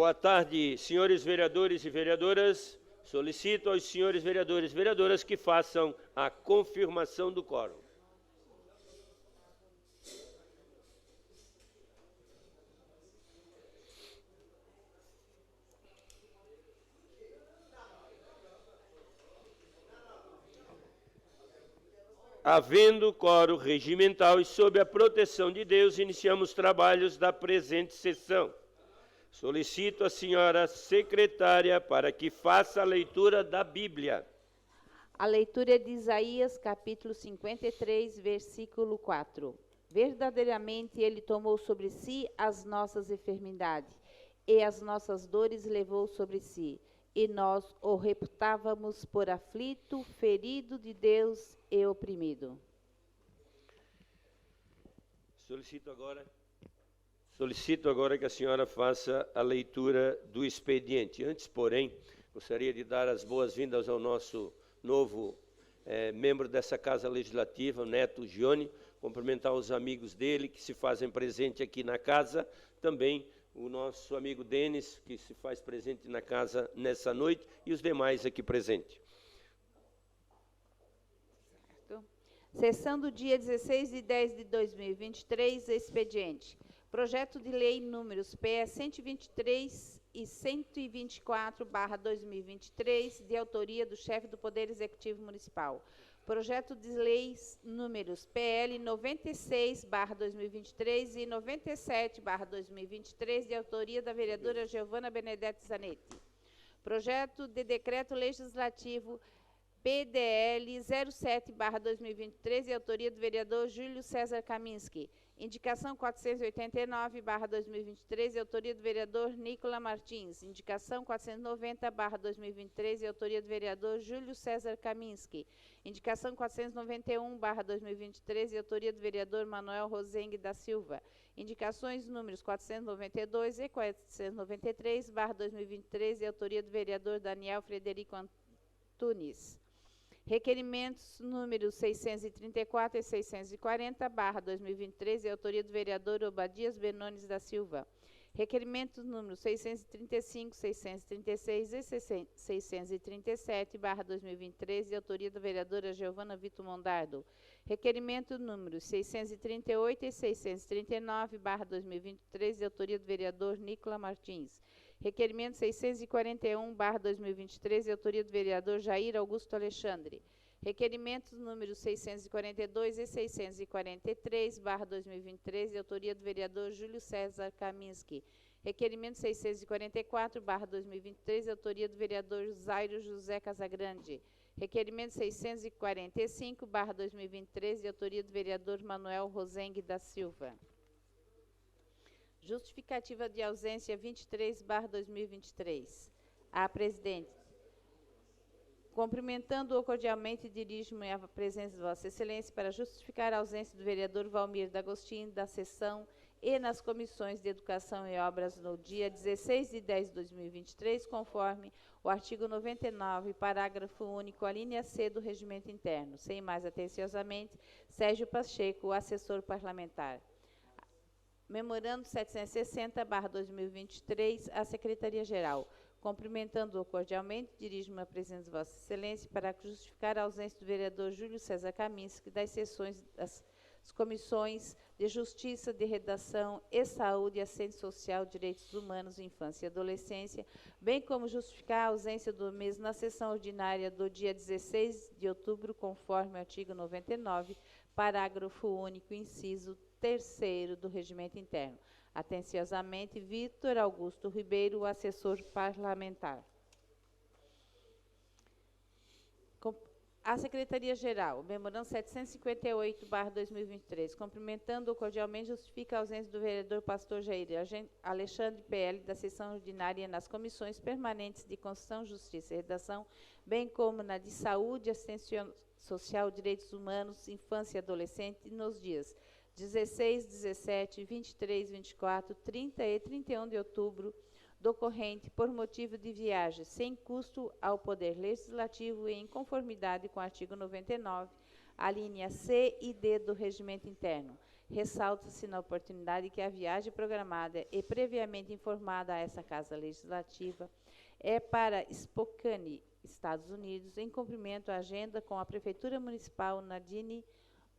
Boa tarde, senhores vereadores e vereadoras. Solicito aos senhores vereadores e vereadoras que façam a confirmação do quórum. Havendo quórum regimental e sob a proteção de Deus, iniciamos os trabalhos da presente sessão. Solicito a senhora secretária para que faça a leitura da Bíblia. A leitura é de Isaías, capítulo 53, versículo 4. Verdadeiramente ele tomou sobre si as nossas enfermidades, e as nossas dores levou sobre si. E nós o reputávamos por aflito, ferido de Deus e oprimido. Solicito agora que a senhora faça a leitura do expediente. Antes, porém, gostaria de dar as boas-vindas ao nosso novo membro dessa Casa Legislativa, o Neto Gione, cumprimentar os amigos dele que se fazem presente aqui na casa, também o nosso amigo Denis, que se faz presente na casa nessa noite, e os demais aqui presentes. Sessão do dia 16 de 10 de 2023, expediente. Projeto de lei números PE 123 e 124/2023, de autoria do chefe do Poder Executivo Municipal. Projeto de leis números PL 96/2023 e 97/2023, de autoria da vereadora Giovana Benedetti Zanetti. Projeto de decreto legislativo PDL 07/2023, de autoria do vereador Júlio César Kaminski. Indicação 489/2023, de autoria do vereador Nicola Martins. Indicação 490/2023, de autoria do vereador Júlio César Kaminski. Indicação 491/2023, de autoria do vereador Manuel Rosengue da Silva. Indicações números 492 e 493/2023, de autoria do vereador Daniel Frederico Antunes. Requerimentos números 634 e 640/2023, de autoria do vereador Obadias Benones da Silva. Requerimentos números 635, 636 e 637/2023, de autoria da vereadora Giovana Vitor Mondardo. Requerimento números 638 e 639/2023, de autoria do vereador Nicola Martins. Requerimento 641/2023, de autoria do vereador Jair Augusto Alexandre. Requerimentos números 642 e 643/2023, de autoria do vereador Júlio César Kaminski. Requerimento 644/2023, de autoria do vereador Zairo José Casagrande. Requerimento 645/2023, de autoria do vereador Manuel Rosengue da Silva. Justificativa de ausência 23/2023. A presidente. Cumprimentando-o cordialmente, dirijo-me à presença de Vossa Excelência para justificar a ausência do vereador Valmir D'Agostino da sessão e nas comissões de Educação e Obras no dia 16 de 10 de 2023, conforme o artigo 99, parágrafo único, a linha C do Regimento Interno. Sem mais atenciosamente, Sérgio Pacheco, assessor parlamentar. Memorando 760/2023, à Secretaria-Geral. Cumprimentando-o cordialmente, dirijo-me à presença de Vossa Excelência para justificar a ausência do vereador Júlio César Kaminski das sessões das comissões de Justiça, de Redação e Saúde, Assistência Social, Direitos Humanos, Infância e Adolescência, bem como justificar a ausência do mesmo na sessão ordinária do dia 16 de outubro, conforme o artigo 99, parágrafo único, inciso 3º do Regimento Interno. Atenciosamente, Vítor Augusto Ribeiro, assessor parlamentar. A Secretaria-Geral, memorando 758/2023, cumprimentando-o cordialmente, justifica a ausência do vereador Pastor Jair Alexandre PL da sessão ordinária nas comissões permanentes de Constituição, Justiça e Redação, bem como na de Saúde, Assistência Social, Direitos Humanos, Infância e Adolescente, nos dias 16, 17, 23, 24, 30 e 31 de outubro, decorrente por motivo de viagem sem custo ao Poder Legislativo e em conformidade com o artigo 99, a linha C e D do Regimento Interno. ressalta-se na oportunidade que a viagem programada e previamente informada a essa Casa Legislativa é para Spokane, Estados Unidos, em cumprimento à agenda com a Prefeitura Municipal Nadine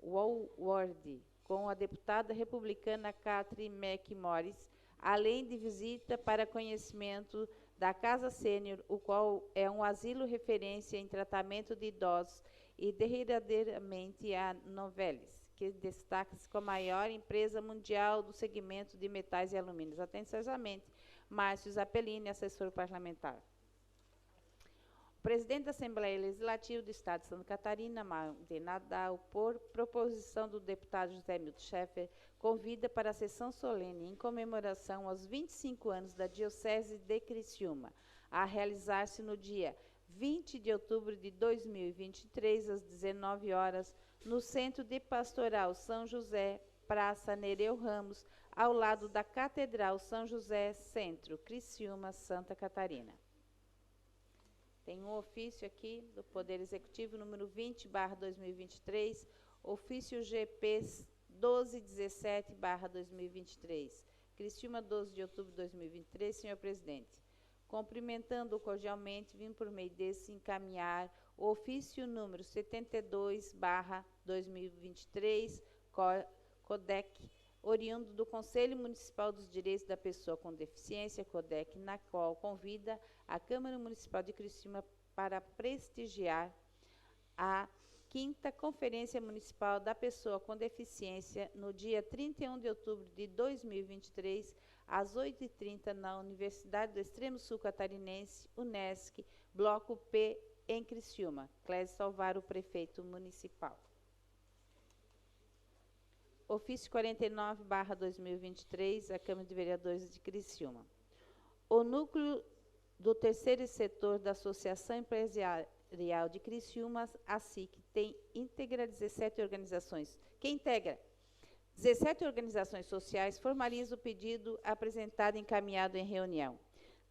Walworth, com a deputada republicana Catherine McMorris, além de visita para conhecimento da Casa Sênior, o qual é um asilo referência em tratamento de idosos e derradeiramente a Novelis, que destaca-se como a maior empresa mundial do segmento de metais e alumínios. Atenciosamente, Márcio Zappellini, assessor parlamentar. O presidente da Assembleia Legislativa do Estado de Santa Catarina, Mauro Nadal, por proposição do deputado José Milton Schaeffer, convida para a sessão solene em comemoração aos 25 anos da Diocese de Criciúma, a realizar-se no dia 20 de outubro de 2023, às 19 horas, no Centro de Pastoral São José, Praça Nereu Ramos, ao lado da Catedral São José, Centro, Criciúma, Santa Catarina. Tem um ofício aqui do Poder Executivo, número 20/2023, ofício GP 1217/2023. Criciúma, 12 de outubro de 2023, senhor presidente. Cumprimentando-o cordialmente, vim por meio desse encaminhar o ofício número 72/2023, CODEC, oriundo do Conselho Municipal dos Direitos da Pessoa com Deficiência, CODEC, na qual convida a Câmara Municipal de Criciúma para prestigiar a 5ª Conferência Municipal da Pessoa com Deficiência no dia 31 de outubro de 2023, às 8h30, na Universidade do Extremo Sul Catarinense, UNESCO, Bloco P, em Criciúma. Clésio Salvar, o prefeito municipal. Ofício 49/2023, a Câmara de Vereadores de Criciúma. O núcleo do terceiro setor da Associação Empresarial de Criciúma, a SIC, tem íntegra 17 organizações. Quem integra? 17 organizações sociais formaliza o pedido apresentado e encaminhado em reunião.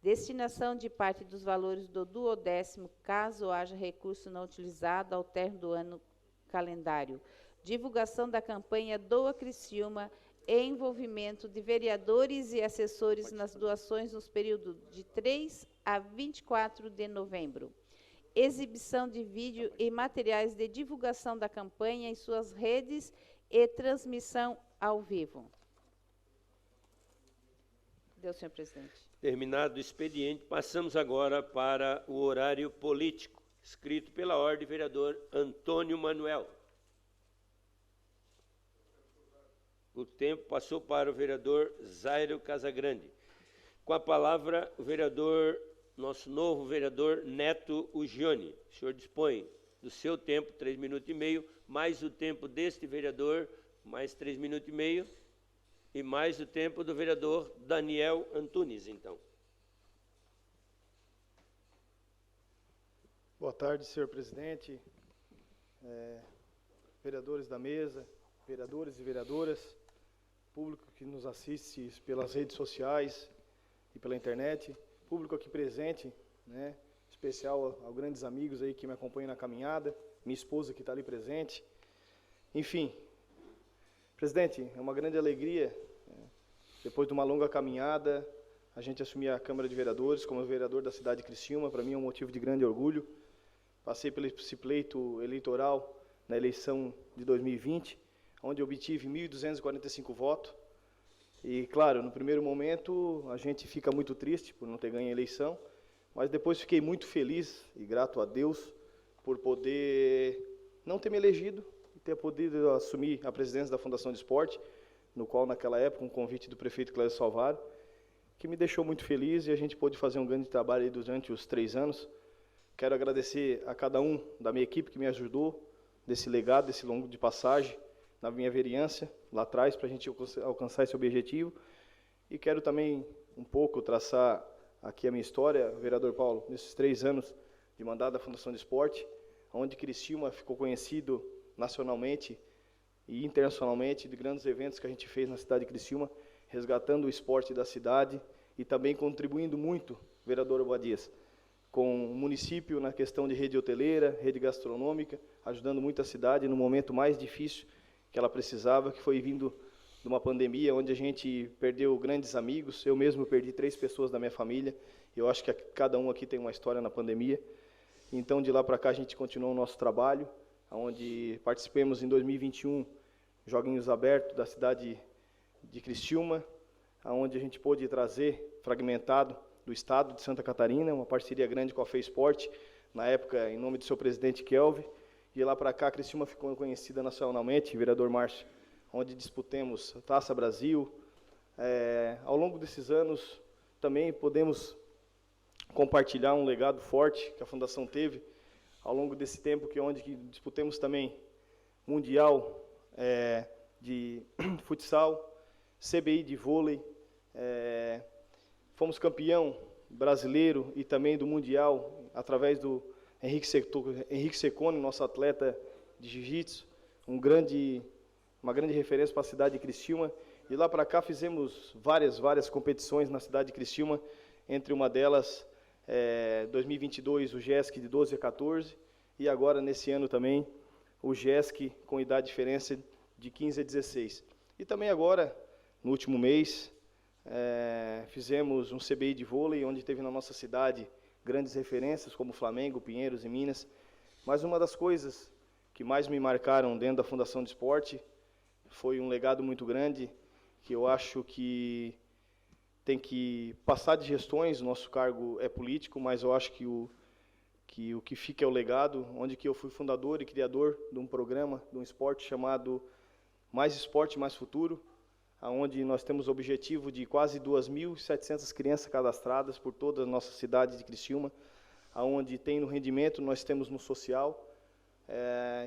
Destinação de parte dos valores do 12º, caso haja recurso não utilizado ao término do ano calendário. Divulgação da campanha Doa Criciúma e envolvimento de vereadores e assessores nas doações nos períodos de 3 a 24 de novembro. Exibição de vídeo e materiais de divulgação da campanha em suas redes e transmissão ao vivo. Deus, senhor presidente. Terminado o expediente, passamos agora para o horário político, escrito pela ordem, vereador Antônio Manuel. O tempo passou para o vereador Zairo Casagrande. Com a palavra, o vereador, nosso novo vereador Neto Ugione. O senhor dispõe do seu tempo, 3 minutos e meio, mais o tempo deste vereador, mais 3 minutos e meio, e mais o tempo do vereador Daniel Antunes, então. Boa tarde, senhor presidente, vereadores da mesa, vereadores e vereadoras, público que nos assiste pelas redes sociais e pela internet, público aqui presente, né, especial aos grandes amigos aí que me acompanham na caminhada, minha esposa que está ali presente. Enfim, presidente, é uma grande alegria, depois de uma longa caminhada, a gente assumir a Câmara de Vereadores como vereador da cidade de Criciúma. Para mim é um motivo de grande orgulho. Passei pelo esse pleito eleitoral na eleição de 2020, onde obtive 1.245 votos. E, claro, no primeiro momento a gente fica muito triste por não ter ganho a eleição, mas depois fiquei muito feliz e grato a Deus por poder não ter me elegido e ter podido assumir a presidência da Fundação de Esporte, no qual, naquela época, um convite do prefeito Clésio Salvar, que me deixou muito feliz, e a gente pôde fazer um grande trabalho aí durante os 3 anos. Quero agradecer a cada um da minha equipe que me ajudou desse legado, desse longo de passagem, na minha vereança, lá atrás, para a gente alcançar esse objetivo. E quero também um pouco traçar aqui a minha história, vereador Paulo, nesses 3 anos de mandato da Fundação de Esporte, onde Criciúma ficou conhecido nacionalmente e internacionalmente de grandes eventos que a gente fez na cidade de Criciúma, resgatando o esporte da cidade e também contribuindo muito, vereador Obadias, com o município na questão de rede hoteleira, rede gastronômica, ajudando muito a cidade no momento mais difícil que ela precisava, que foi vindo de uma pandemia onde a gente perdeu grandes amigos. Eu mesmo perdi 3 pessoas da minha família. Eu acho que cada um aqui tem uma história na pandemia. Então, de lá para cá, a gente continuou o nosso trabalho, onde participamos em 2021 Joguinhos Abertos da cidade de Criciúma, onde a gente pôde trazer fragmentado do estado de Santa Catarina, uma parceria grande com a FEISport, na época em nome do seu presidente Kelvin. De lá para cá, Criciúma ficou conhecida nacionalmente, vereador Márcio, onde disputamos Taça Brasil. Ao longo desses anos, também podemos compartilhar um legado forte que a Fundação teve, ao longo desse tempo, onde disputamos também Mundial de Futsal, CBI de vôlei, fomos campeão brasileiro e também do Mundial, através do Henrique Secone, nosso atleta de jiu-jitsu, uma grande referência para a cidade de Criciúma. De lá para cá fizemos várias competições na cidade de Criciúma, entre uma delas, 2022, o GESC de 12 a 14, e agora, nesse ano também, o GESC com idade diferença de 15 a 16. E também agora, no último mês, fizemos um CBI de vôlei, onde teve na nossa cidade grandes referências, como Flamengo, Pinheiros e Minas. Mas uma das coisas que mais me marcaram dentro da Fundação de Esporte foi um legado muito grande, que eu acho que tem que passar de gestões. O nosso cargo é político, mas eu acho que o que fica é o legado, onde que eu fui fundador e criador de um programa, de um esporte chamado Mais Esporte, Mais Futuro, onde nós temos o objetivo de quase 2.700 crianças cadastradas por toda a nossa cidade de Criciúma, onde tem no rendimento, nós temos no social,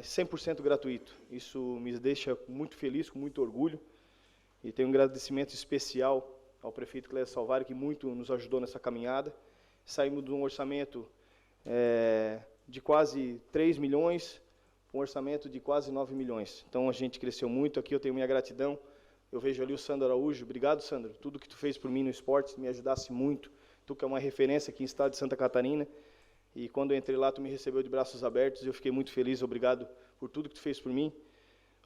100% gratuito. Isso me deixa muito feliz, com muito orgulho, e tenho um agradecimento especial ao prefeito Clécio Salvário, que muito nos ajudou nessa caminhada. Saímos de um orçamento de quase 3 milhões, um orçamento de quase 9 milhões. Então, a gente cresceu muito. Aqui eu tenho minha gratidão. Eu vejo ali o Sandro Araújo. Obrigado, Sandro. Tudo que tu fez por mim no esporte me ajudasse muito. Tu que é uma referência aqui em estado de Santa Catarina. E quando eu entrei lá, tu me recebeu de braços abertos. Eu fiquei muito feliz. Obrigado por tudo que tu fez por mim.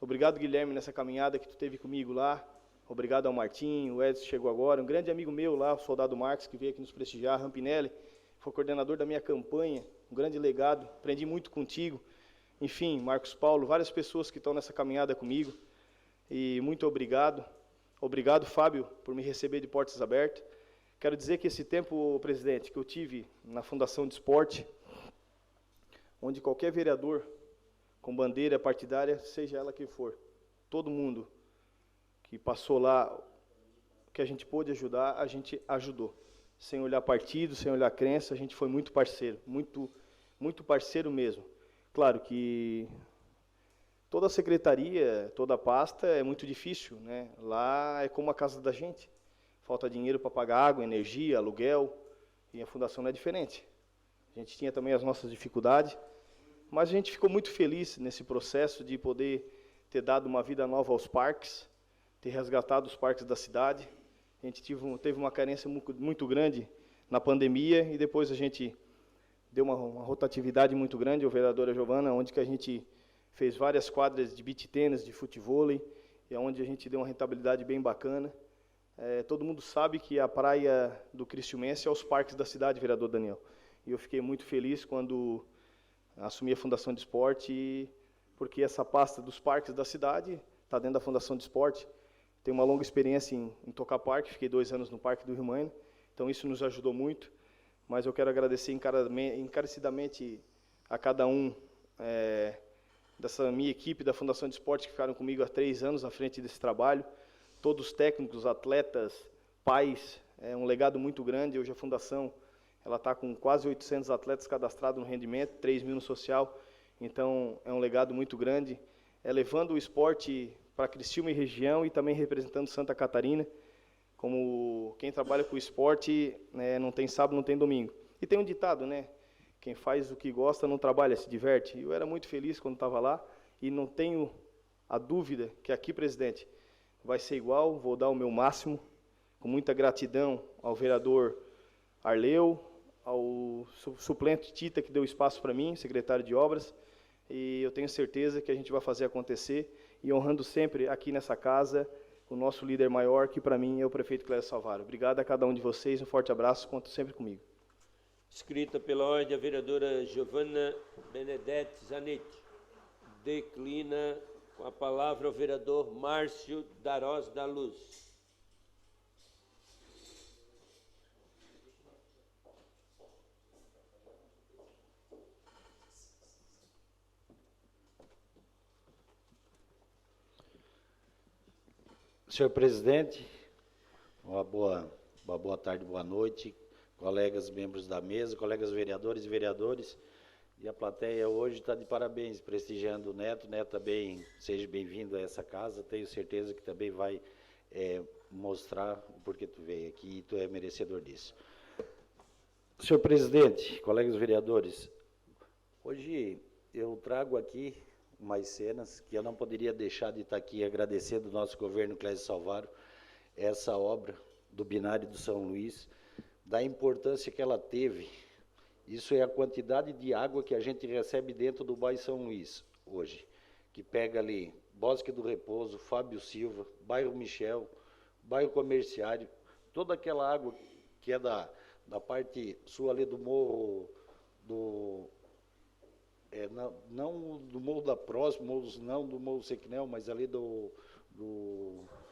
Obrigado, Guilherme, nessa caminhada que tu teve comigo lá. Obrigado ao Martim, o Edson chegou agora. Um grande amigo meu lá, o Soldado Marques, que veio aqui nos prestigiar. Rampinelli, foi coordenador da minha campanha. Um grande legado. Aprendi muito contigo. Enfim, Marcos Paulo, várias pessoas que estão nessa caminhada comigo. E muito obrigado. Obrigado, Fábio, por me receber de portas abertas. Quero dizer que esse tempo, presidente, que eu tive na Fundação de Esporte, onde qualquer vereador com bandeira partidária, seja ela quem for, todo mundo que passou lá, que a gente pôde ajudar, a gente ajudou. Sem olhar partido, sem olhar crença, a gente foi muito parceiro, muito parceiro mesmo. Claro que toda a secretaria, toda a pasta é muito difícil, né? Lá é como a casa da gente. Falta dinheiro para pagar água, energia, aluguel, e a fundação não é diferente. A gente tinha também as nossas dificuldades, mas a gente ficou muito feliz nesse processo de poder ter dado uma vida nova aos parques, ter resgatado os parques da cidade. A gente teve uma carência muito grande na pandemia, e depois a gente deu uma rotatividade muito grande, a vereadora Giovana, onde que a gente fez várias quadras de beach tênis, de futevôlei, e onde a gente deu uma rentabilidade bem bacana. Todo mundo sabe que a praia do Criciumense é os parques da cidade, vereador Daniel. E eu fiquei muito feliz quando assumi a Fundação de Esporte, porque essa pasta dos parques da cidade está dentro da Fundação de Esporte. Tenho uma longa experiência em tocar parque, fiquei 2 anos no Parque do Rio Mãe, então isso nos ajudou muito. Mas eu quero agradecer encarecidamente a cada um dessa minha equipe da Fundação de Esporte, que ficaram comigo há 3 anos à frente desse trabalho. Todos os técnicos, atletas, pais, é um legado muito grande. Hoje a Fundação está com quase 800 atletas cadastrados no rendimento, 3 mil no social, então é um legado muito grande, levando o esporte para Criciúma e região, e também representando Santa Catarina. Como quem trabalha com o esporte, não tem sábado, não tem domingo. E tem um ditado, né? Quem faz o que gosta não trabalha, se diverte. Eu era muito feliz quando estava lá, e não tenho a dúvida que aqui, presidente, vai ser igual. Vou dar o meu máximo, com muita gratidão ao vereador Arleu, ao suplente Tita, que deu espaço para mim, secretário de obras, e eu tenho certeza que a gente vai fazer acontecer, e honrando sempre aqui nessa casa o nosso líder maior, que para mim é o prefeito Clécio Salvaro. Obrigado a cada um de vocês, um forte abraço, conto sempre comigo. Escrita pela ordem a vereadora Giovana Benedetti Zanetti. Declina com a palavra o vereador Márcio Darós da Luz. Senhor presidente, uma boa tarde, boa noite, colegas membros da mesa, colegas vereadores e vereadores, e a plateia hoje está de parabéns, prestigiando o Neto. Neto também, seja bem-vindo a essa casa, tenho certeza que também vai mostrar o porquê tu veio aqui e tu é merecedor disso. Senhor presidente, colegas vereadores, hoje eu trago aqui umas cenas que eu não poderia deixar de estar aqui agradecendo o nosso governo Clécio Salvaro, essa obra do binário do São Luís, da importância que ela teve. Isso é a quantidade de água que a gente recebe dentro do bairro São Luís hoje, que pega ali Bosque do Repouso, Fábio Silva, bairro Michel, bairro Comerciário, toda aquela água que é da parte sul ali do morro não do Morro da Próxima, não do Morro Sequinel, mas ali do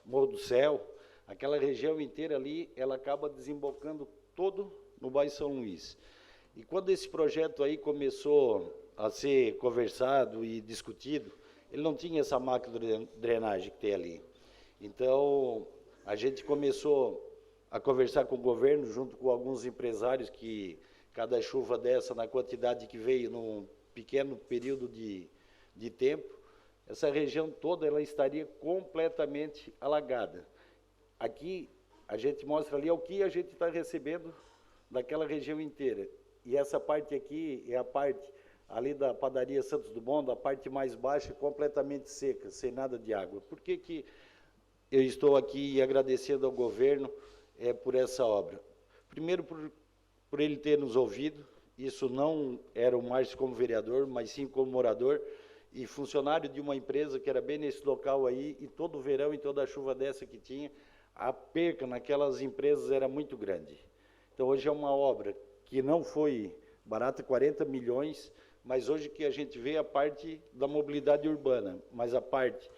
Morro do Céu, aquela região inteira ali, ela acaba desembocando todo no bairro São Luís. E quando esse projeto aí começou a ser conversado e discutido, ele não tinha essa macro-drenagem que tem ali. Então, a gente começou a conversar com o governo, junto com alguns empresários, que cada chuva dessa, na quantidade que veio num pequeno período de tempo, essa região toda ela estaria completamente alagada. Aqui a gente mostra ali o que a gente está recebendo daquela região inteira. E essa parte aqui é a parte ali da padaria Santos Dumont, da parte mais baixa, completamente seca, sem nada de água. Por que eu estou aqui agradecendo ao governo por essa obra? Primeiro, por ele ter nos ouvido. Isso não era o Márcio como vereador, mas sim como morador e funcionário de uma empresa que era bem nesse local aí, e todo verão e toda a chuva dessa que tinha, a perca naquelas empresas era muito grande. Então hoje é uma obra que não foi barata, 40 milhões, mas hoje que a gente vê a parte da mobilidade urbana, mas a parte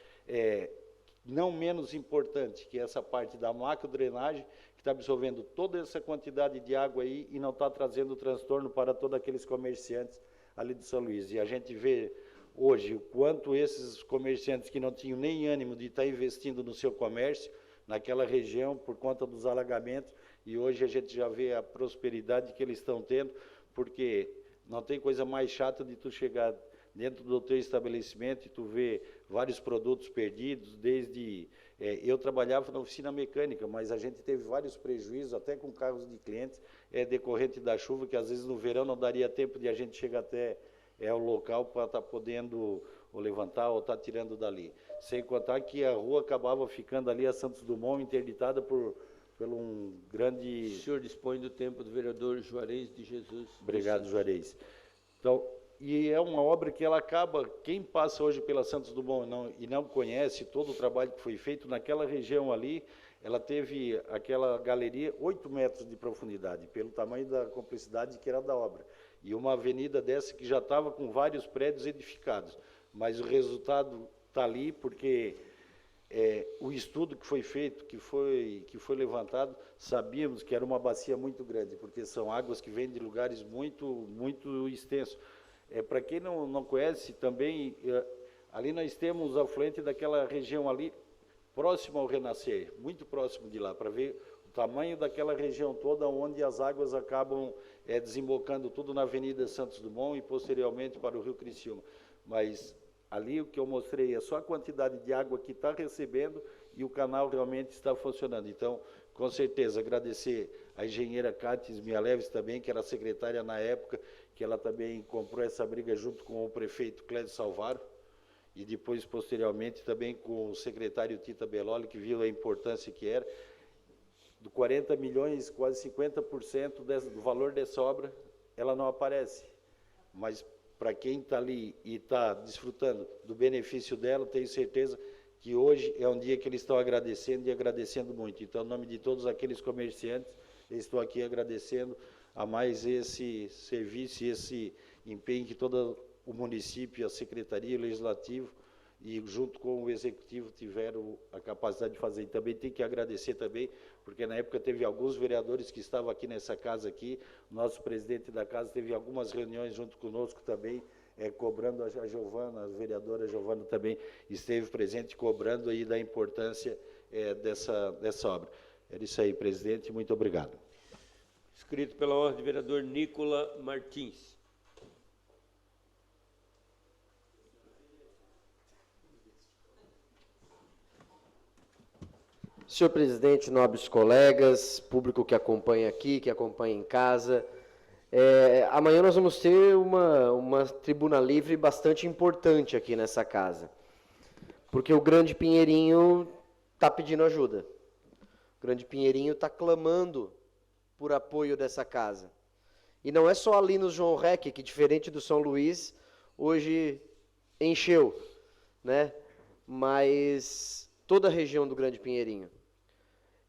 não menos importante, que é essa parte da macro-drenagem, que está absorvendo toda essa quantidade de água aí e não está trazendo transtorno para todos aqueles comerciantes ali de São Luís. E a gente vê hoje o quanto esses comerciantes que não tinham nem ânimo de estar investindo no seu comércio, naquela região, por conta dos alagamentos, e hoje a gente já vê a prosperidade que eles estão tendo, porque não tem coisa mais chata de tu chegar dentro do teu estabelecimento e tu vê vários produtos perdidos, desde... eu trabalhava na oficina mecânica, mas a gente teve vários prejuízos, até com carros de clientes, decorrente da chuva, que às vezes no verão não daria tempo de a gente chegar até o local para estar podendo ou levantar ou estar tirando dali. Sem contar que a rua acabava ficando ali, a Santos Dumont, interditada por um grande... O senhor dispõe do tempo do vereador Juarez de Jesus. Obrigado, Juarez. Então, e é uma obra que ela acaba, quem passa hoje pela Santos Dumont e não conhece todo o trabalho que foi feito naquela região ali, ela teve aquela galeria 8 metros de profundidade, pelo tamanho da complexidade que era da obra. E uma avenida dessa que já estava com vários prédios edificados. Mas o resultado está ali porque o estudo que foi feito, que foi levantado, sabíamos que era uma bacia muito grande, porque são águas que vêm de lugares muito, muito extensos. Para quem não conhece também, ali nós temos a afluente daquela região ali, próximo ao Renascer, muito próximo de lá, para ver o tamanho daquela região toda, onde as águas acabam desembocando tudo na Avenida Santos Dumont e posteriormente para o Rio Criciúma. Mas ali o que eu mostrei é só a quantidade de água que está recebendo e o canal realmente está funcionando. Então, com certeza, agradecer a engenheira Cátia Mialeves também, que era secretária na época, que ela também comprou essa briga junto com o prefeito Clécio Salvaro, e depois, posteriormente, também com o secretário Tita Belloli, que viu a importância que era. Do 40 milhões, quase 50% do valor dessa obra, ela não aparece. Mas, para quem está ali e está desfrutando do benefício dela, tenho certeza que hoje é um dia que eles estão agradecendo e agradecendo muito. Então, em nome de todos aqueles comerciantes, eu estou aqui agradecendo a mais esse serviço e esse empenho que todo o município, a Secretaria, o Legislativo e junto com o Executivo tiveram a capacidade de fazer. E também tem que agradecer também, porque na época teve alguns vereadores que estavam aqui nessa casa aqui, o nosso presidente da casa teve algumas reuniões junto conosco também, cobrando a Giovana, a vereadora Giovana também esteve presente, cobrando aí da importância dessa obra. Era isso aí, presidente, muito obrigado. Inscrito pela ordem, vereador Nicola Martins. Senhor presidente, nobres colegas, público que acompanha aqui, que acompanha em casa, amanhã nós vamos ter uma tribuna livre bastante importante aqui nessa casa, porque o Grande Pinheirinho está pedindo ajuda. O Grande Pinheirinho está clamando por apoio dessa casa. E não é só ali no João Rec, que diferente do São Luís, hoje encheu, né? Mas toda a região do Grande Pinheirinho.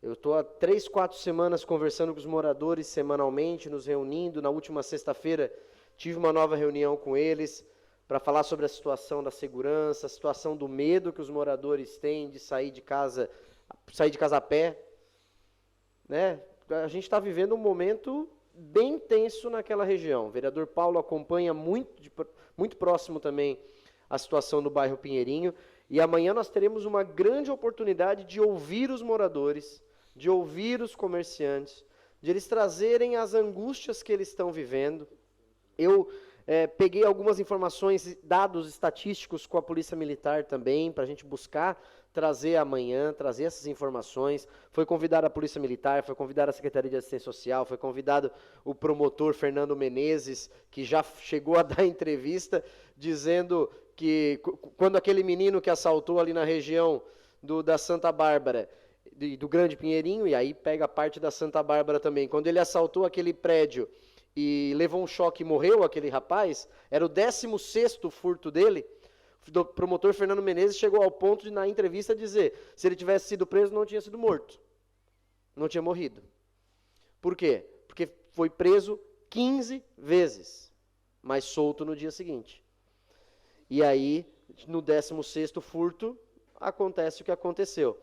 Eu estou há 3, 4 semanas conversando com os moradores semanalmente, nos reunindo. Na última sexta-feira tive uma nova reunião com eles para falar sobre a situação da segurança, a situação do medo que os moradores têm de sair de casa a pé, né? A gente está vivendo um momento bem tenso naquela região. O vereador Paulo acompanha muito próximo também a situação do bairro Pinheirinho. E amanhã nós teremos uma grande oportunidade de ouvir os moradores, de ouvir os comerciantes, de eles trazerem as angústias que eles estão vivendo. Eu peguei algumas informações, dados estatísticos com a Polícia Militar também, para a gente buscar trazer amanhã, trazer essas informações. Foi convidada a Polícia Militar, foi convidada a Secretaria de Assistência Social, foi convidado o promotor Fernando Menezes, que já chegou a dar entrevista, dizendo que quando aquele menino que assaltou ali na região da Santa Bárbara, do Grande Pinheirinho, e aí pega a parte da Santa Bárbara também, quando ele assaltou aquele prédio e levou um choque e morreu aquele rapaz, era o 16º furto dele, o promotor Fernando Menezes chegou ao ponto de, na entrevista, dizer, se ele tivesse sido preso, não tinha sido morto, não tinha morrido. Por quê? Porque foi preso 15 vezes, mas solto no dia seguinte. E aí, no 16º furto, acontece o que aconteceu.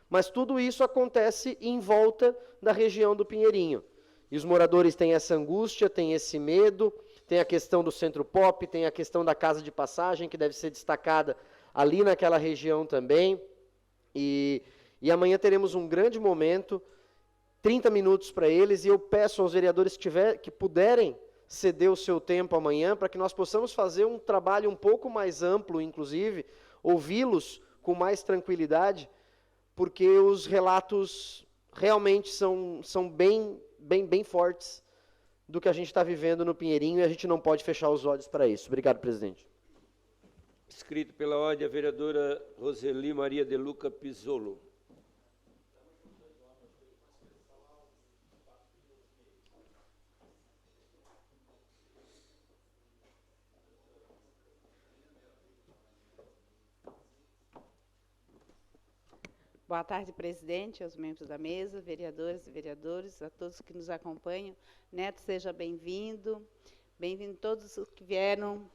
Mas tudo isso acontece em volta da região do Pinheirinho. E os moradores têm essa angústia, têm esse medo, tem a questão do Centro Pop, tem a questão da casa de passagem, que deve ser destacada ali naquela região também. E amanhã teremos um grande momento, 30 minutos para eles, e eu peço aos vereadores que puderem ceder o seu tempo amanhã, para que nós possamos fazer um trabalho um pouco mais amplo, inclusive, ouvi-los com mais tranquilidade, porque os relatos realmente são bem fortes do que a gente está vivendo no Pinheirinho, e a gente não pode fechar os olhos para isso. Obrigado, presidente. Inscrito pela ordem, a vereadora Roseli Maria de Luca Pisolo. Boa tarde, presidente, aos membros da mesa, vereadoras e vereadores, a todos que nos acompanham. Neto, seja bem-vindo. Bem-vindo todos os que vieram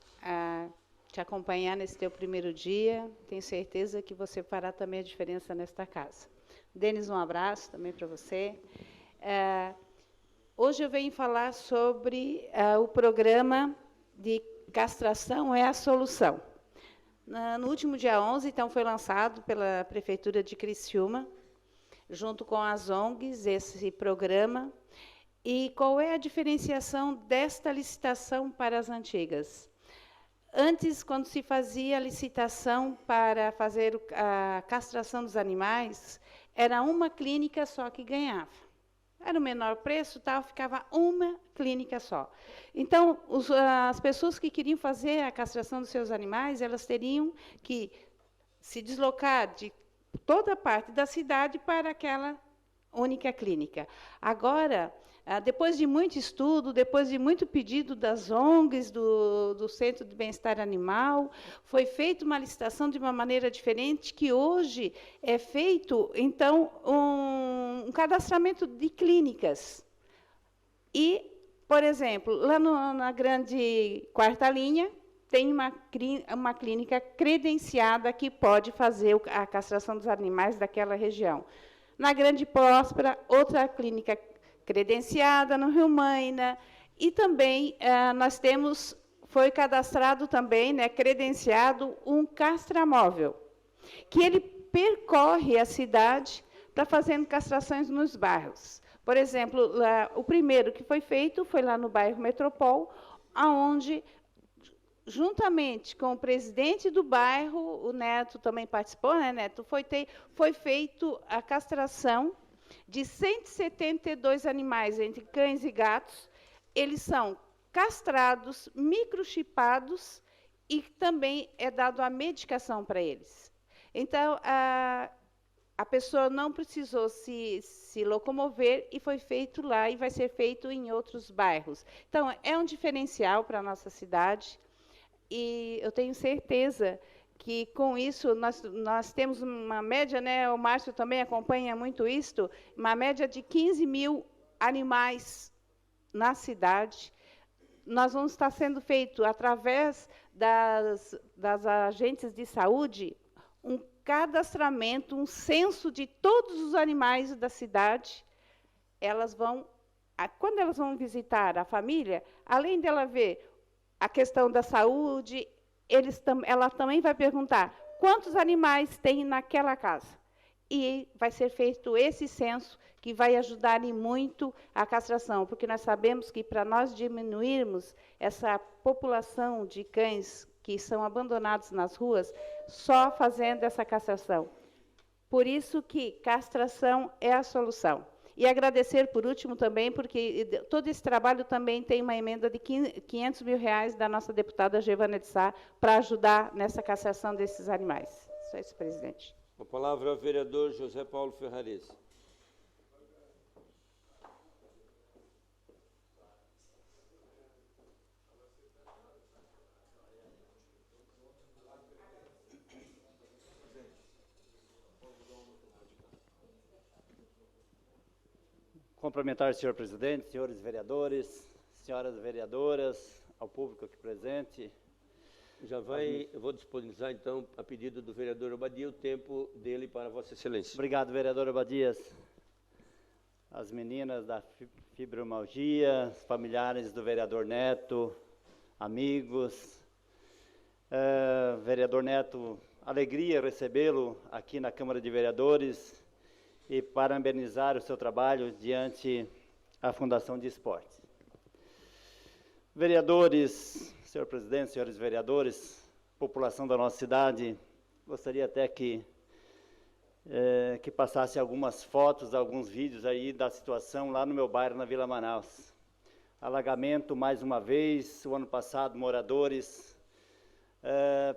te acompanhar nesse teu primeiro dia. Tenho certeza que você fará também a diferença nesta casa. Denis, um abraço também para você. Hoje eu venho falar sobre o programa de castração é a solução. No último dia 11, então, foi lançado pela Prefeitura de Criciúma, junto com as ONGs, esse programa. E qual é a diferenciação desta licitação para as antigas? Antes, quando se fazia a licitação para fazer a castração dos animais, era uma clínica só que ganhava. Era o menor preço, tal, ficava uma clínica só. Então, as pessoas que queriam fazer a castração dos seus animais, elas teriam que se deslocar de toda a parte da cidade para aquela única clínica. Agora, depois de muito estudo, depois de muito pedido das ONGs, do Centro de Bem-Estar Animal, foi feita uma licitação de uma maneira diferente, que hoje é feito, então, um cadastramento de clínicas. E, por exemplo, lá na grande quarta linha, tem uma clínica credenciada que pode fazer a castração dos animais daquela região. Na Grande Próspera, outra clínica credenciada no Rio Maina, e também nós temos, foi cadastrado também, né, credenciado, um castramóvel, que ele percorre a cidade para fazendo castrações nos bairros. Por exemplo, lá, o primeiro que foi feito foi lá no bairro Metropol, onde, juntamente com o presidente do bairro, o Neto também participou, né, Neto? Foi feito a castração de 172 animais, entre cães e gatos. Eles são castrados, microchipados, e também é dado a medicação para eles. Então, a pessoa não precisou se locomover e foi feito lá e vai ser feito em outros bairros. Então, é um diferencial para a nossa cidade. E eu tenho certeza que, com isso, nós temos uma média, né, o Márcio também acompanha muito isto, uma média de 15 mil animais na cidade. Nós vamos estar sendo feito, através das agentes de saúde, um cadastramento, um censo de todos os animais da cidade. Quando elas vão visitar a família, além dela ver a questão da saúde, ela também vai perguntar quantos animais tem naquela casa. E vai ser feito esse censo, que vai ajudar e muito a castração, porque nós sabemos que, para nós diminuirmos essa população de cães que são abandonados nas ruas, só fazendo essa castração. Por isso que castração é a solução. E agradecer, por último, também, porque todo esse trabalho também tem uma emenda de 500 mil reais da nossa deputada Giovana de Sá, para ajudar nessa castração desses animais. Só isso, presidente. Com a palavra, o vereador José Paulo Ferrarese. Cumprimentar o senhor presidente, senhores vereadores, senhoras vereadoras, ao público aqui presente. Eu vou disponibilizar, então, a pedido do vereador Obadia, o tempo dele para Vossa Excelência. Obrigado, vereador Obadias. As meninas da fibromialgia, os familiares do vereador Neto, amigos. Vereador Neto, alegria recebê-lo aqui na Câmara de Vereadores e parabenizar o seu trabalho diante a Fundação de Esportes. Vereadores, senhor presidente, senhores vereadores, população da nossa cidade, gostaria até que passasse algumas fotos, alguns vídeos aí da situação lá no meu bairro, na Vila Manaus. Alagamento, mais uma vez, o ano passado, moradores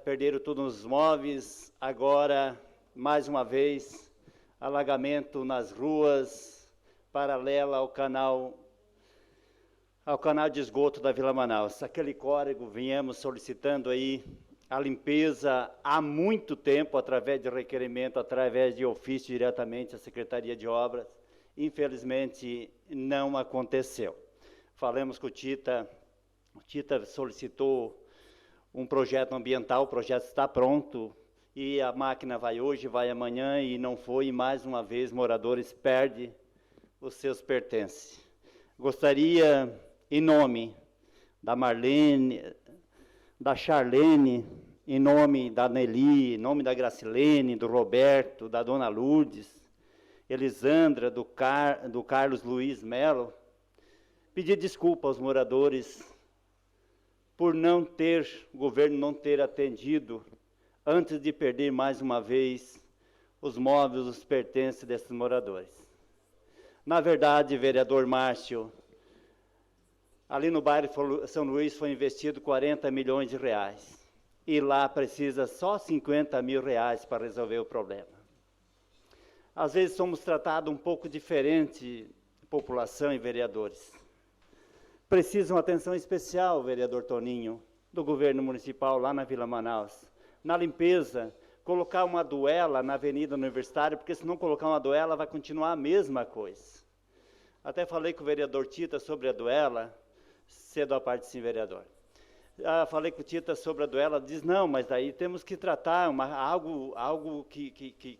perderam todos os móveis, agora, mais uma vez, alagamento nas ruas, paralela ao canal de esgoto da Vila Manaus. Aquele córrego, viemos solicitando aí a limpeza há muito tempo, através de requerimento, através de ofício diretamente à Secretaria de Obras. Infelizmente, não aconteceu. Falamos com o Tita solicitou um projeto ambiental, o projeto está pronto, e a máquina vai hoje, vai amanhã, e não foi, e mais uma vez moradores perdem os seus pertences. Gostaria, em nome da Marlene, da Charlene, em nome da Nelly, em nome da Gracilene, do Roberto, da Dona Lourdes, Elisandra, do Carlos Luiz Melo, pedir desculpa aos moradores por o governo não ter atendido, antes de perder mais uma vez os móveis, os pertences desses moradores. Na verdade, vereador Márcio, ali no bairro São Luís foi investido 40 milhões de reais. E lá precisa só 50 mil reais para resolver o problema. Às vezes somos tratados um pouco diferente, população e vereadores. Precisam atenção especial, vereador Toninho, do governo municipal lá na Vila Manaus. Na limpeza, colocar uma duela na Avenida Universitária, porque se não colocar uma duela vai continuar a mesma coisa. Até falei com o vereador Tita sobre a duela, cedo à parte sim, vereador. Falei com o Tita sobre a duela, diz, não, mas daí temos que tratar algo que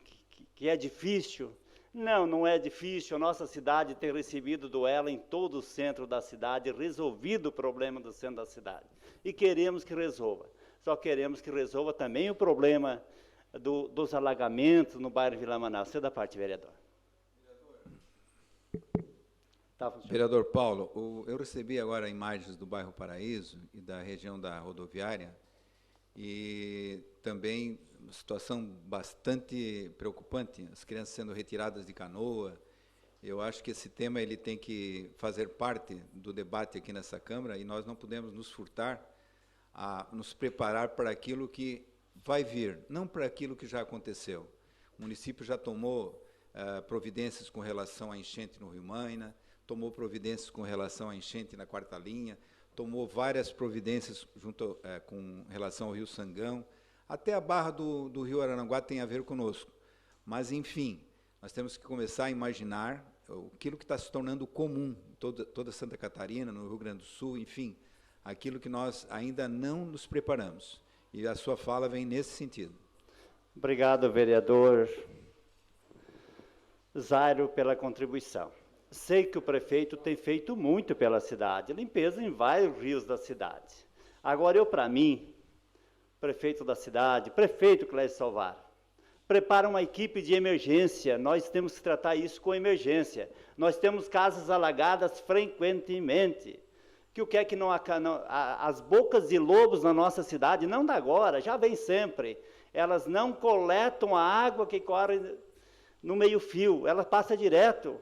é difícil. Não, não é difícil, a nossa cidade tem recebido duela em todo o centro da cidade, resolvido o problema do centro da cidade. E queremos que resolva. Só queremos que resolva também o problema dos alagamentos no bairro Vila Manaus. Você da parte, vereador. Tá, vereador Paulo, eu recebi agora imagens do bairro Paraíso e da região da rodoviária e também uma situação bastante preocupante, as crianças sendo retiradas de canoa. Eu acho que esse tema ele tem que fazer parte do debate aqui nessa Câmara e nós não podemos nos furtar a nos preparar para aquilo que vai vir, não para aquilo que já aconteceu. O município já tomou providências com relação à enchente no Rio Maina, tomou providências com relação à enchente na Quarta Linha, tomou várias providências com relação ao Rio Sangão, até a barra do Rio Araranguá tem a ver conosco. Mas, enfim, nós temos que começar a imaginar aquilo que está se tornando comum em toda Santa Catarina, no Rio Grande do Sul, enfim, aquilo que nós ainda não nos preparamos. E a sua fala vem nesse sentido. Obrigado, vereador Zairo, pela contribuição. Sei que o prefeito tem feito muito pela cidade, limpeza em vários rios da cidade. Agora, para mim, prefeito da cidade, prefeito Clécio Salvar, prepara uma equipe de emergência, nós temos que tratar isso com emergência. Nós temos casas alagadas frequentemente. Que o que é que não as bocas de lobos na nossa cidade, não da agora, já vem sempre, elas não coletam a água que corre no meio-fio, ela passa direto.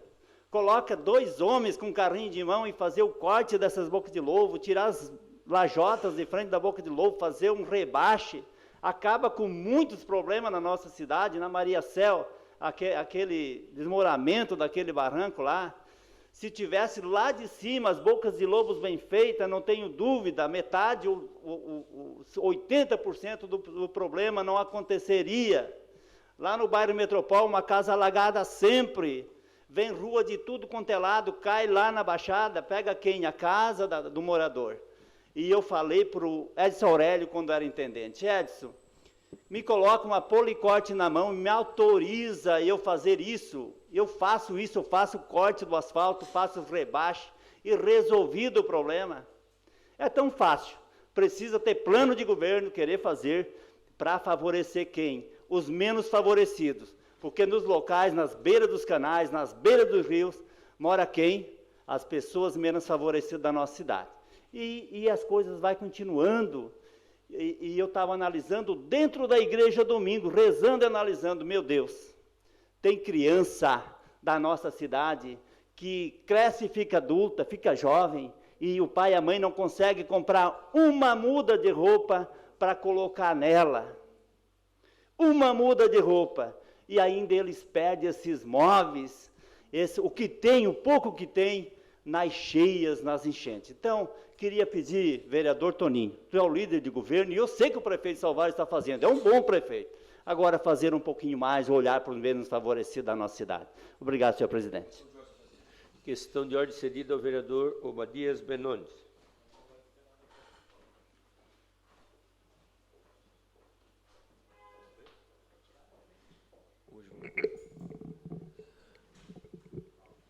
Coloca 2 homens com um carrinho de mão e fazer o corte dessas bocas de lobo, tirar as lajotas de frente da boca de lobo, fazer um rebaixo, acaba com muitos problemas na nossa cidade, na Maria Céu, aquele desmoramento daquele barranco lá. Se tivesse lá de cima as bocas de lobos bem feitas, não tenho dúvida, metade, 80% do problema não aconteceria. Lá no bairro Metropol, uma casa alagada sempre, vem rua de tudo quanto é lado, cai lá na Baixada, pega quem? A casa do morador. E eu falei para o Edson Aurélio, quando era intendente, Edson, me coloca uma policorte na mão, me autoriza eu fazer isso, eu faço o corte do asfalto, faço os rebaixes e resolvido o problema. É tão fácil, precisa ter plano de governo, querer fazer para favorecer quem? Os menos favorecidos. Porque nos locais, nas beiras dos canais, nas beiras dos rios, mora quem? As pessoas menos favorecidas da nossa cidade. E as coisas vão continuando. E eu estava analisando dentro da igreja domingo, rezando e analisando, meu Deus, tem criança da nossa cidade que cresce e fica adulta, fica jovem, e o pai e a mãe não conseguem comprar uma muda de roupa para colocar nela. Uma muda de roupa. E ainda eles perdem esses móveis, o que tem, o pouco que tem, nas cheias, nas enchentes. Então, queria pedir, vereador Toninho, tu é o líder de governo, e eu sei que o prefeito Salvar está fazendo, é um bom prefeito. Agora, fazer um pouquinho mais, olhar para os menos favorecidos da nossa cidade. Obrigado, senhor presidente. Questão de ordem cedida ao vereador Obadias Benones.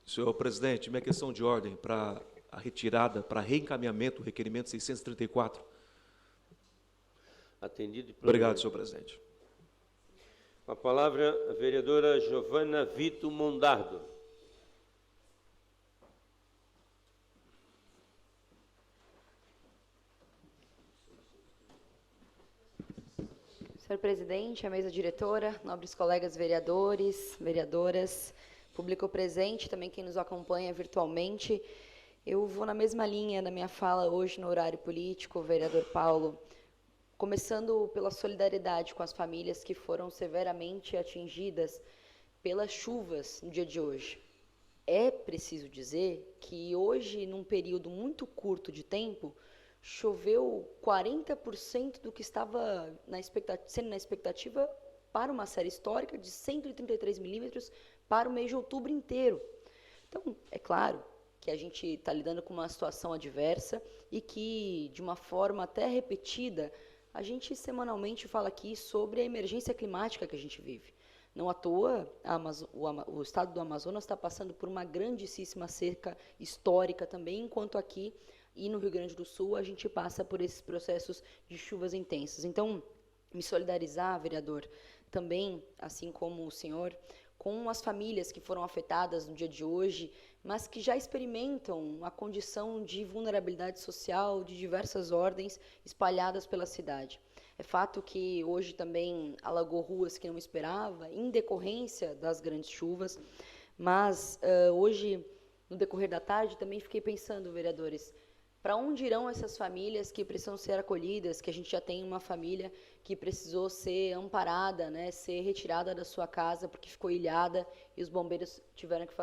Senhor presidente, minha questão de ordem para a retirada, para reencaminhamento do requerimento 634. Atendido. Obrigado, senhor presidente. Com a palavra, a vereadora Giovana Vito Mondardo. Senhor presidente, a mesa diretora, nobres colegas vereadores, vereadoras, público presente, também quem nos acompanha virtualmente, eu vou na mesma linha da minha fala hoje no horário político, vereador Paulo, começando pela solidariedade com as famílias que foram severamente atingidas pelas chuvas no dia de hoje. É preciso dizer que hoje, num período muito curto de tempo, choveu 40% do que estava sendo na expectativa para uma série histórica de 133 milímetros para o mês de outubro inteiro. Então, é claro que a gente está lidando com uma situação adversa e que, de uma forma até repetida, a gente semanalmente fala aqui sobre a emergência climática que a gente vive. Não à toa, o estado do Amazonas está passando por uma grandíssima seca histórica também, enquanto aqui e no Rio Grande do Sul a gente passa por esses processos de chuvas intensas. Então, me solidarizar, vereador, também, assim como o senhor, com as famílias que foram afetadas no dia de hoje, mas que já experimentam a condição de vulnerabilidade social de diversas ordens espalhadas pela cidade. É fato que hoje também alagou ruas que não esperava, em decorrência das grandes chuvas, mas hoje, no decorrer da tarde, também fiquei pensando, vereadores, para onde irão essas famílias que precisam ser acolhidas, que a gente já tem uma família que precisou ser amparada, né, ser retirada da sua casa porque ficou ilhada e os bombeiros tiveram que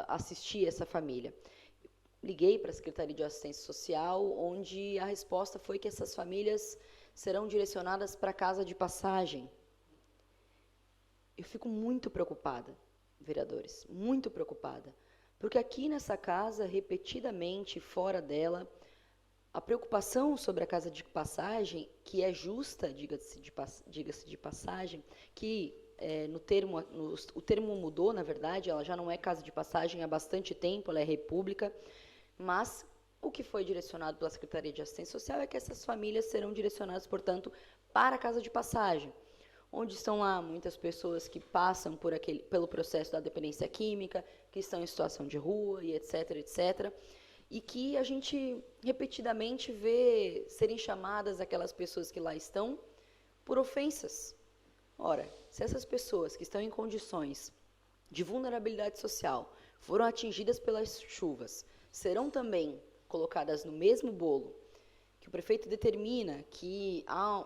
assistir essa família. Liguei para a Secretaria de Assistência Social, onde a resposta foi que essas famílias serão direcionadas para a casa de passagem. Eu fico muito preocupada, vereadores, muito preocupada, porque aqui nessa casa, repetidamente, fora dela, a preocupação sobre a casa de passagem, que é justa, diga-se de passagem, que o termo mudou, na verdade, ela já não é casa de passagem há bastante tempo, ela é república, mas o que foi direcionado pela Secretaria de Assistência Social é que essas famílias serão direcionadas, portanto, para a casa de passagem, onde estão lá muitas pessoas que passam pelo processo da dependência química, que estão em situação de rua, e etc., etc., e que a gente repetidamente vê serem chamadas aquelas pessoas que lá estão por ofensas. Ora, se essas pessoas que estão em condições de vulnerabilidade social foram atingidas pelas chuvas, serão também colocadas no mesmo bolo, que o prefeito determina que há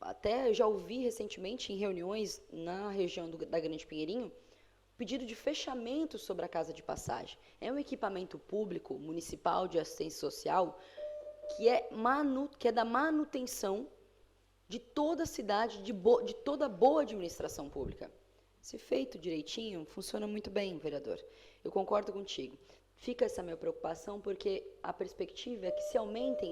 até já ouvi recentemente em reuniões na região da Grande Pinheirinho, pedido de fechamento sobre a casa de passagem. É um equipamento público, municipal de assistência social, que é da manutenção de toda a cidade, de toda boa administração pública. Se feito direitinho, funciona muito bem, vereador. Eu concordo contigo. Fica essa minha preocupação, porque a perspectiva é que se aumenta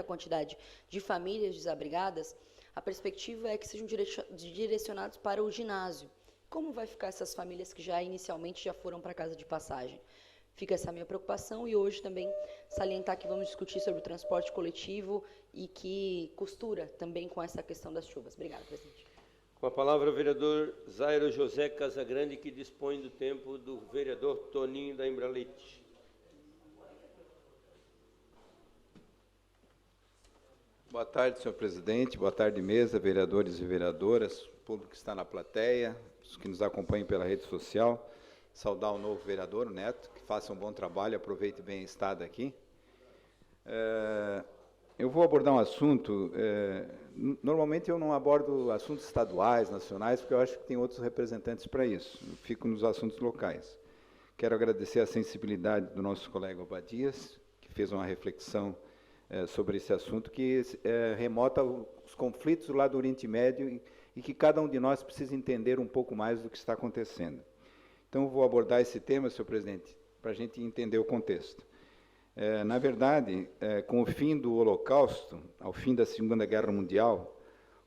a quantidade de famílias desabrigadas, a perspectiva é que sejam direcionados para o ginásio. Como vai ficar essas famílias que inicialmente já foram para a casa de passagem? Fica essa minha preocupação, e hoje também salientar que vamos discutir sobre o transporte coletivo e que costura também com essa questão das chuvas. Obrigada, presidente. Com a palavra o vereador Zairo José Casagrande, que dispõe do tempo do vereador Toninho da Embralete. Boa tarde, senhor presidente. Boa tarde, mesa, vereadores e vereadoras, público que está na plateia, os que nos acompanham pela rede social. Saudar o novo vereador, o Neto, que faça um bom trabalho, aproveite bem a estada aqui. Eu vou abordar um assunto, normalmente eu não abordo assuntos estaduais, nacionais, porque eu acho que tem outros representantes para isso, eu fico nos assuntos locais. Quero agradecer a sensibilidade do nosso colega Obadias, que fez uma reflexão sobre esse assunto, que remota os conflitos lá do Oriente Médio e que cada um de nós precisa entender um pouco mais do que está acontecendo. Então, eu vou abordar esse tema, senhor presidente, para a gente entender o contexto. Na verdade, com o fim do Holocausto, ao fim da Segunda Guerra Mundial,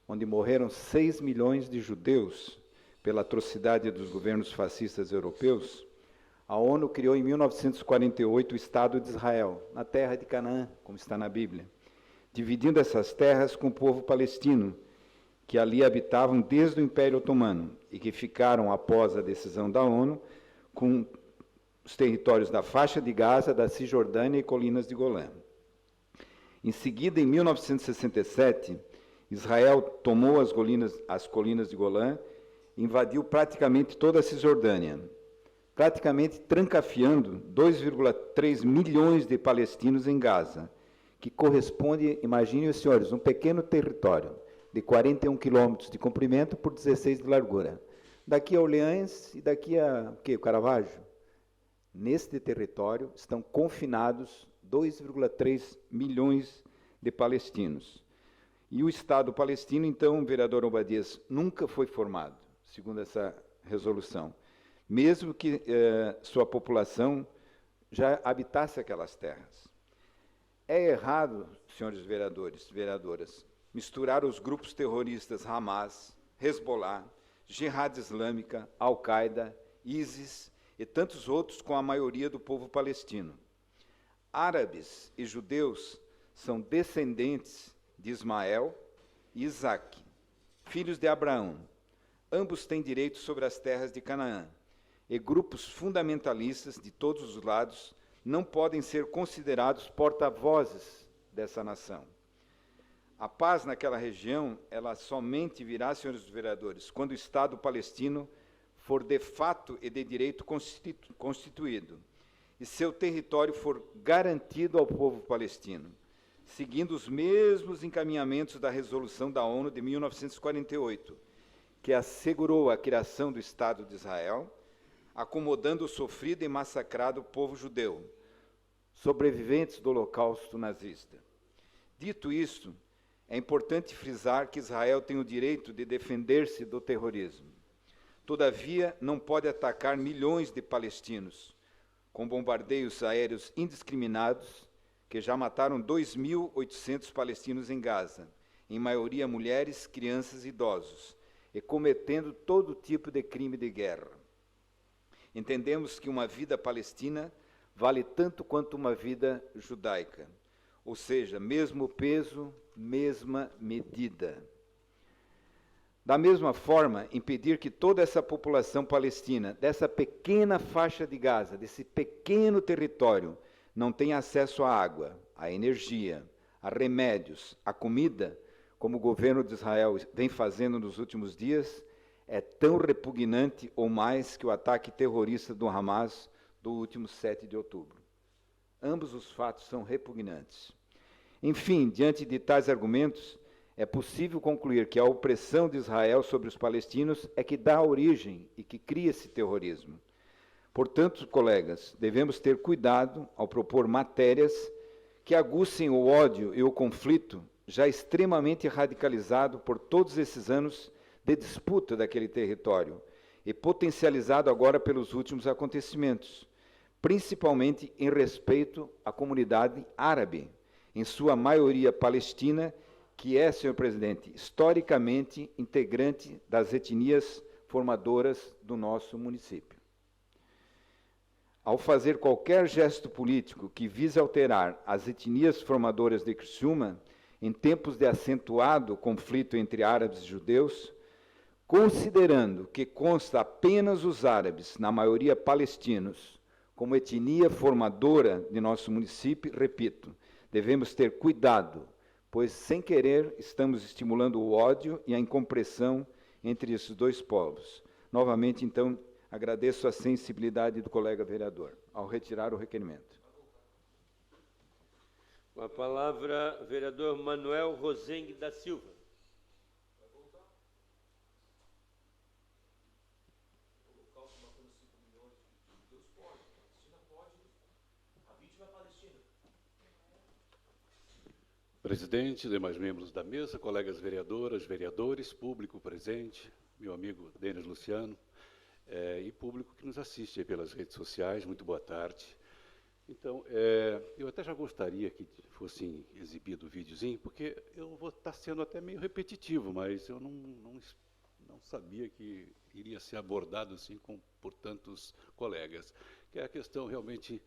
onde morreram 6 milhões de judeus pela atrocidade dos governos fascistas europeus, a ONU criou em 1948 o Estado de Israel, na terra de Canaã, como está na Bíblia, dividindo essas terras com o povo palestino, que ali habitavam desde o Império Otomano e que ficaram, após a decisão da ONU, com os territórios da faixa de Gaza, da Cisjordânia e colinas de Golã. Em seguida, em 1967, Israel tomou as colinas de Golã e invadiu praticamente toda a Cisjordânia, praticamente trancafiando 2,3 milhões de palestinos em Gaza, que corresponde, imaginem os senhores, um pequeno território, de 41 quilômetros de comprimento por 16 de largura. Daqui a Orleans e daqui a Caravaggio. Neste território estão confinados 2,3 milhões de palestinos. E o Estado palestino, então, vereador Obadias, nunca foi formado, segundo essa resolução, mesmo que sua população já habitasse aquelas terras. É errado, senhores vereadores, vereadoras, misturar os grupos terroristas Hamas, Hezbollah, Jihad Islâmica, Al-Qaeda, ISIS e tantos outros com a maioria do povo palestino. Árabes e judeus são descendentes de Ismael e Isaque, filhos de Abraão. Ambos têm direito sobre as terras de Canaã, e grupos fundamentalistas de todos os lados não podem ser considerados porta-vozes dessa nação. A paz naquela região, ela somente virá, senhores vereadores, quando o Estado palestino for de fato e de direito constituído, e seu território for garantido ao povo palestino, seguindo os mesmos encaminhamentos da resolução da ONU de 1948, que assegurou a criação do Estado de Israel, acomodando o sofrido e massacrado povo judeu, sobreviventes do Holocausto nazista. Dito isto, é importante frisar que Israel tem o direito de defender-se do terrorismo. Todavia, não pode atacar milhões de palestinos, com bombardeios aéreos indiscriminados, que já mataram 2.800 palestinos em Gaza, em maioria mulheres, crianças e idosos, e cometendo todo tipo de crime de guerra. Entendemos que uma vida palestina vale tanto quanto uma vida judaica, ou seja, mesmo peso, mesma medida. Da mesma forma, impedir que toda essa população palestina, dessa pequena faixa de Gaza, desse pequeno território, não tenha acesso à água, à energia, a remédios, à comida, como o governo de Israel vem fazendo nos últimos dias, é tão repugnante ou mais que o ataque terrorista do Hamas do último 7 de outubro. Ambos os fatos são repugnantes. Enfim, diante de tais argumentos, é possível concluir que a opressão de Israel sobre os palestinos é que dá origem e que cria esse terrorismo. Portanto, colegas, devemos ter cuidado ao propor matérias que aguçem o ódio e o conflito já extremamente radicalizado por todos esses anos de disputa daquele território e potencializado agora pelos últimos acontecimentos, principalmente em respeito à comunidade árabe, em sua maioria palestina, que é, senhor presidente, historicamente integrante das etnias formadoras do nosso município. Ao fazer qualquer gesto político que vise alterar as etnias formadoras de Criciúma, em tempos de acentuado conflito entre árabes e judeus, considerando que consta apenas os árabes, na maioria palestinos, como etnia formadora de nosso município, repito, devemos ter cuidado, pois, sem querer, estamos estimulando o ódio e a incompreensão entre esses dois povos. Novamente, então, agradeço a sensibilidade do colega vereador, ao retirar o requerimento. Com a palavra, vereador Manuel Rosengue da Silva. Presidente, demais membros da mesa, colegas vereadoras, vereadores, público presente, meu amigo Denis Luciano, e público que nos assiste aí pelas redes sociais, muito boa tarde. Então, eu até já gostaria que fosse exibido o videozinho, porque eu vou estar sendo até meio repetitivo, mas eu não sabia que iria ser abordado assim por tantos colegas, que é a questão realmente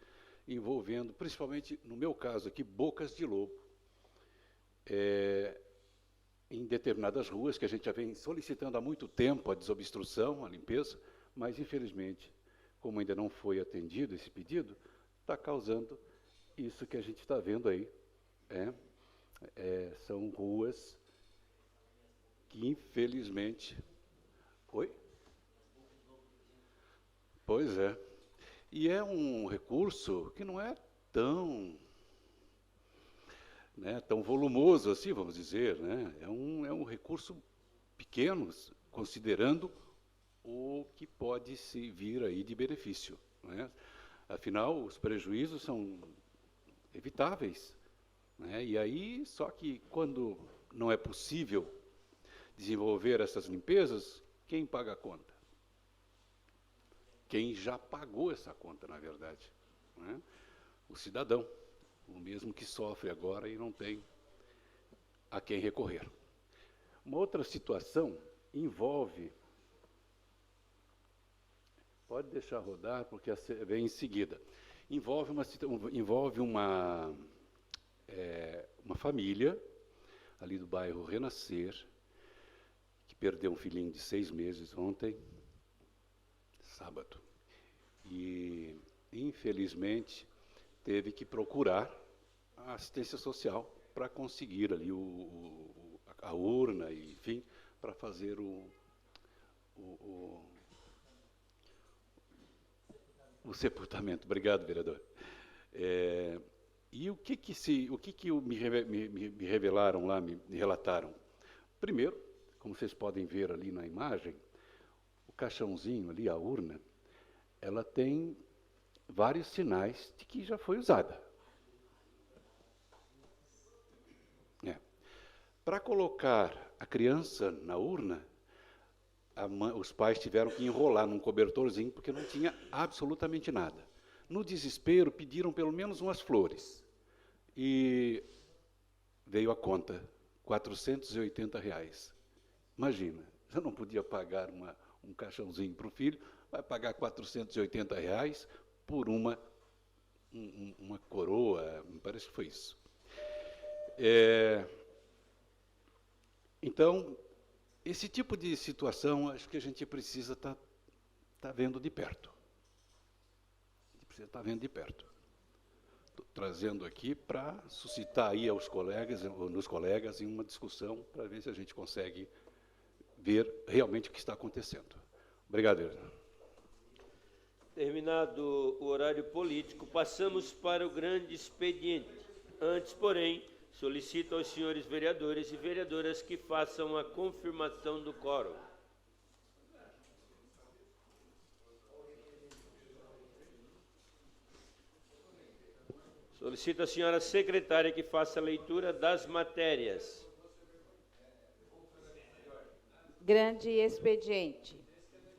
envolvendo, principalmente no meu caso aqui, bocas de lobo. Em determinadas ruas, que a gente já vem solicitando há muito tempo a desobstrução, a limpeza, mas, infelizmente, como ainda não foi atendido esse pedido, está causando isso que a gente está vendo aí. São ruas que, infelizmente... Oi? Pois é. E é um recurso que não é tão né, tão volumoso assim, vamos dizer, né? É um recurso pequeno, considerando o que pode se vir aí de benefício, né? Afinal, os prejuízos são evitáveis, né? E aí, só que quando não é possível desenvolver essas limpezas, quem paga a conta? Quem já pagou essa conta, na verdade, né? O cidadão, o mesmo que sofre agora e não tem a quem recorrer. Uma outra situação envolve... Pode deixar rodar, porque vem em seguida. Envolve uma família, ali do bairro Renascer, que perdeu um filhinho de 6 meses ontem, sábado. E, infelizmente, teve que procurar a assistência social para conseguir ali a urna, e, enfim, para fazer o sepultamento. Obrigado, vereador. E o que me revelaram lá, me relataram? Primeiro, como vocês podem ver ali na imagem, o caixãozinho ali, a urna, ela tem vários sinais de que já foi usada. Para colocar a criança na urna, os pais tiveram que enrolar num cobertorzinho, porque não tinha absolutamente nada. No desespero, pediram pelo menos umas flores. E veio a conta, R$480. Imagina, eu não podia pagar um caixãozinho para o filho, vai pagar R$480 por uma coroa, me parece que foi isso. Então, esse tipo de situação, acho que a gente precisa estar vendo de perto. A gente precisa estar vendo de perto. Estou trazendo aqui para suscitar aí nos colegas em uma discussão, para ver se a gente consegue ver realmente o que está acontecendo. Obrigado, vereador. Terminado o horário político, passamos para o grande expediente. Antes, porém, solicito aos senhores vereadores e vereadoras que façam a confirmação do quórum. Solicito à senhora secretária que faça a leitura das matérias. Grande expediente.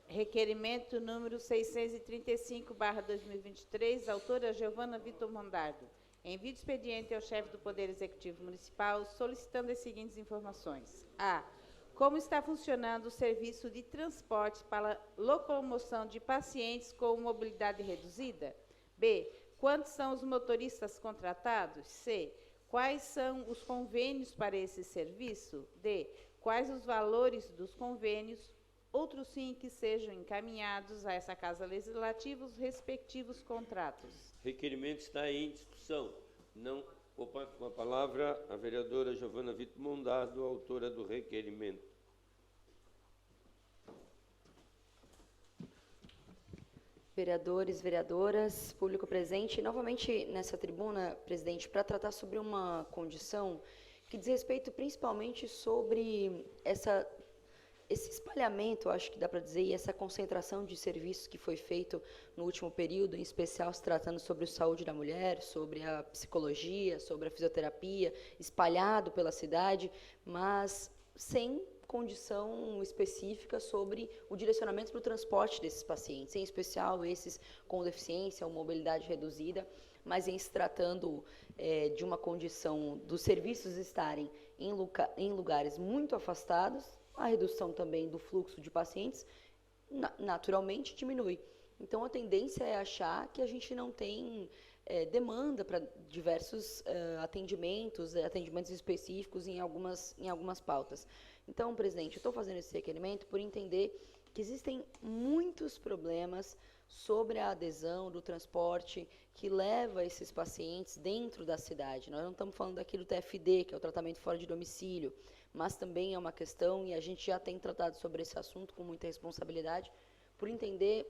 Requerimento número 635/2023, autora Giovana Vitor Mondardo. Envio de expediente ao chefe do Poder Executivo Municipal, solicitando as seguintes informações. A. Como está funcionando o serviço de transporte para locomoção de pacientes com mobilidade reduzida? B. Quantos são os motoristas contratados? C. Quais são os convênios para esse serviço? D. Quais os valores dos convênios? Outros sim que sejam encaminhados a essa Casa Legislativa os respectivos contratos. Requerimento está em discussão. Com a palavra, a vereadora Giovana Vitor Mondardo, autora do requerimento. Vereadores, vereadoras, público presente, novamente nessa tribuna, presidente, para tratar sobre uma condição que diz respeito principalmente sobre esse espalhamento, acho que dá para dizer, e essa concentração de serviços que foi feito no último período, em especial se tratando sobre a saúde da mulher, sobre a psicologia, sobre a fisioterapia, espalhado pela cidade, mas sem condição específica sobre o direcionamento para o transporte desses pacientes, em especial esses com deficiência ou mobilidade reduzida, mas em se tratando de uma condição dos serviços estarem em lugares muito afastados, a redução também do fluxo de pacientes naturalmente diminui. Então, a tendência é achar que a gente não tem demanda para diversos atendimentos específicos em algumas pautas. Então, presidente, eu estou fazendo esse requerimento por entender que existem muitos problemas sobre a adesão do transporte que leva esses pacientes dentro da cidade. Nós não estamos falando daqui do TFD, que é o tratamento fora de domicílio, mas também é uma questão, e a gente já tem tratado sobre esse assunto com muita responsabilidade, por entender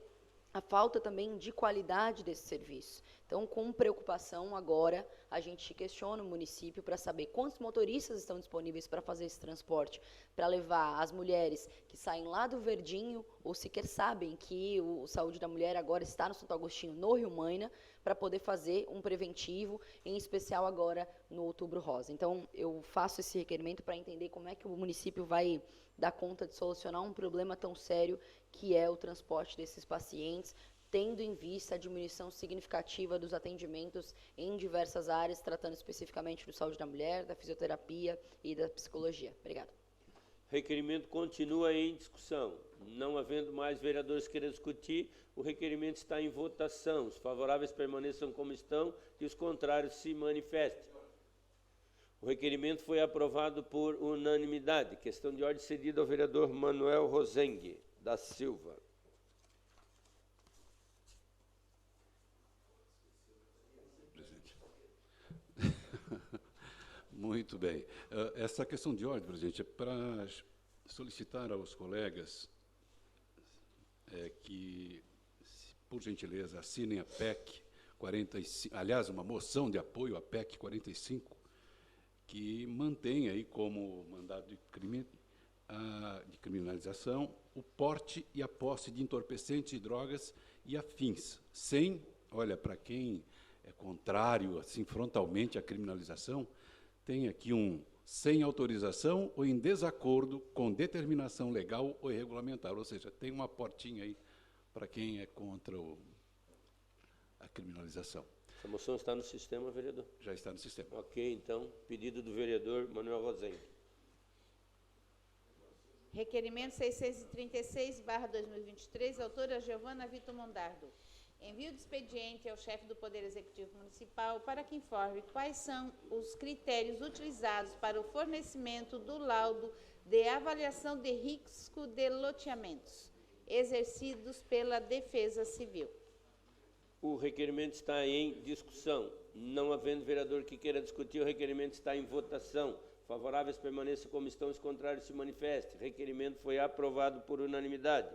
a falta também de qualidade desse serviço. Então, com preocupação, agora, a gente questiona o município para saber quantos motoristas estão disponíveis para fazer esse transporte, para levar as mulheres que saem lá do Verdinho, ou sequer sabem que o Saúde da Mulher agora está no Santo Agostinho, no Rio Maina, para poder fazer um preventivo, em especial agora no Outubro Rosa. Então, eu faço esse requerimento para entender como é que o município vai dar conta de solucionar um problema tão sério que é o transporte desses pacientes, tendo em vista a diminuição significativa dos atendimentos em diversas áreas, tratando especificamente do saúde da mulher, da fisioterapia e da psicologia. Obrigada. Requerimento continua em discussão. Não havendo mais vereadores querendo discutir, o requerimento está em votação. Os favoráveis permaneçam como estão e os contrários se manifestem. O requerimento foi aprovado por unanimidade. Questão de ordem cedida ao vereador Manuel Rosengue da Silva. Muito bem. Essa questão de ordem, presidente, é para solicitar aos colegas que, por gentileza, assinem a PEC 45, aliás, uma moção de apoio à PEC 45, que mantém aí como mandado de criminalização o porte e a posse de entorpecentes e drogas e afins, sem, olha, para quem é contrário, assim, frontalmente à criminalização, tem aqui sem autorização ou em desacordo com determinação legal ou regulamentar, ou seja, tem uma portinha aí para quem é contra a criminalização. Essa moção está no sistema, vereador? Já está no sistema. Ok, então, pedido do vereador Manuel Rosengue. Requerimento 636/2023, autora Giovana Vitor Mondardo. Envio de expediente ao chefe do Poder Executivo Municipal para que informe quais são os critérios utilizados para o fornecimento do laudo de avaliação de risco de loteamentos, exercidos pela Defesa Civil. O requerimento está em discussão. Não havendo vereador que queira discutir, o requerimento está em votação. Favoráveis permaneçam como estão, os contrários se manifestem. Requerimento foi aprovado por unanimidade.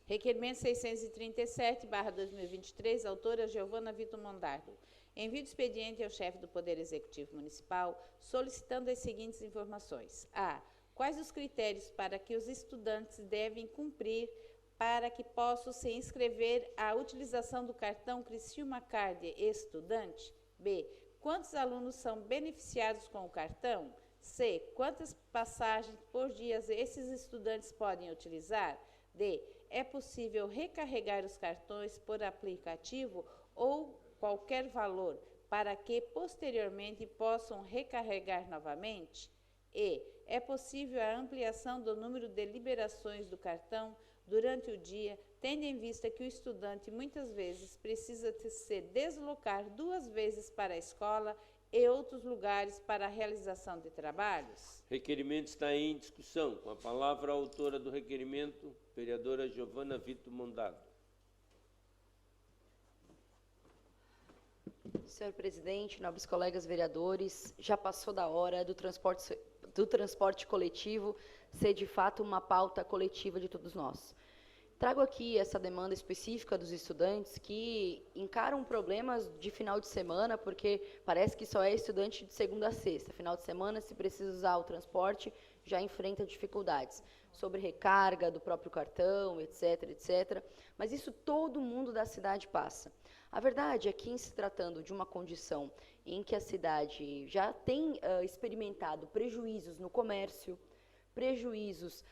Requerimento 637/2023, autora Giovana Vitor Mondardo. Envio de expediente ao chefe do Poder Executivo Municipal, solicitando as seguintes informações. A. Quais os critérios para que os estudantes devem cumprir para que possam se inscrever à utilização do cartão Criciúma Card Estudante? B. Quantos alunos são beneficiados com o cartão? C. Quantas passagens por dia esses estudantes podem utilizar? D. É possível recarregar os cartões por aplicativo ou qualquer valor para que posteriormente possam recarregar novamente? E. É possível a ampliação do número de liberações do cartão durante o dia, tendo em vista que o estudante muitas vezes precisa se deslocar 2 vezes para a escola e outros lugares para a realização de trabalhos? Requerimento está em discussão. Com a palavra a autora do requerimento, vereadora Giovana Vitor Mondardo. Senhor presidente, nobres colegas vereadores, já passou da hora do transporte coletivo ser de fato uma pauta coletiva de todos nós. Trago aqui essa demanda específica dos estudantes que encaram problemas de final de semana, porque parece que só é estudante de segunda a sexta. Final de semana, se precisa usar o transporte, já enfrenta dificuldades. Sobre recarga do próprio cartão, etc, etc. Mas isso todo mundo da cidade passa. A verdade é que, em se tratando de uma condição em que a cidade já tem experimentado prejuízos no comércio, prejuízos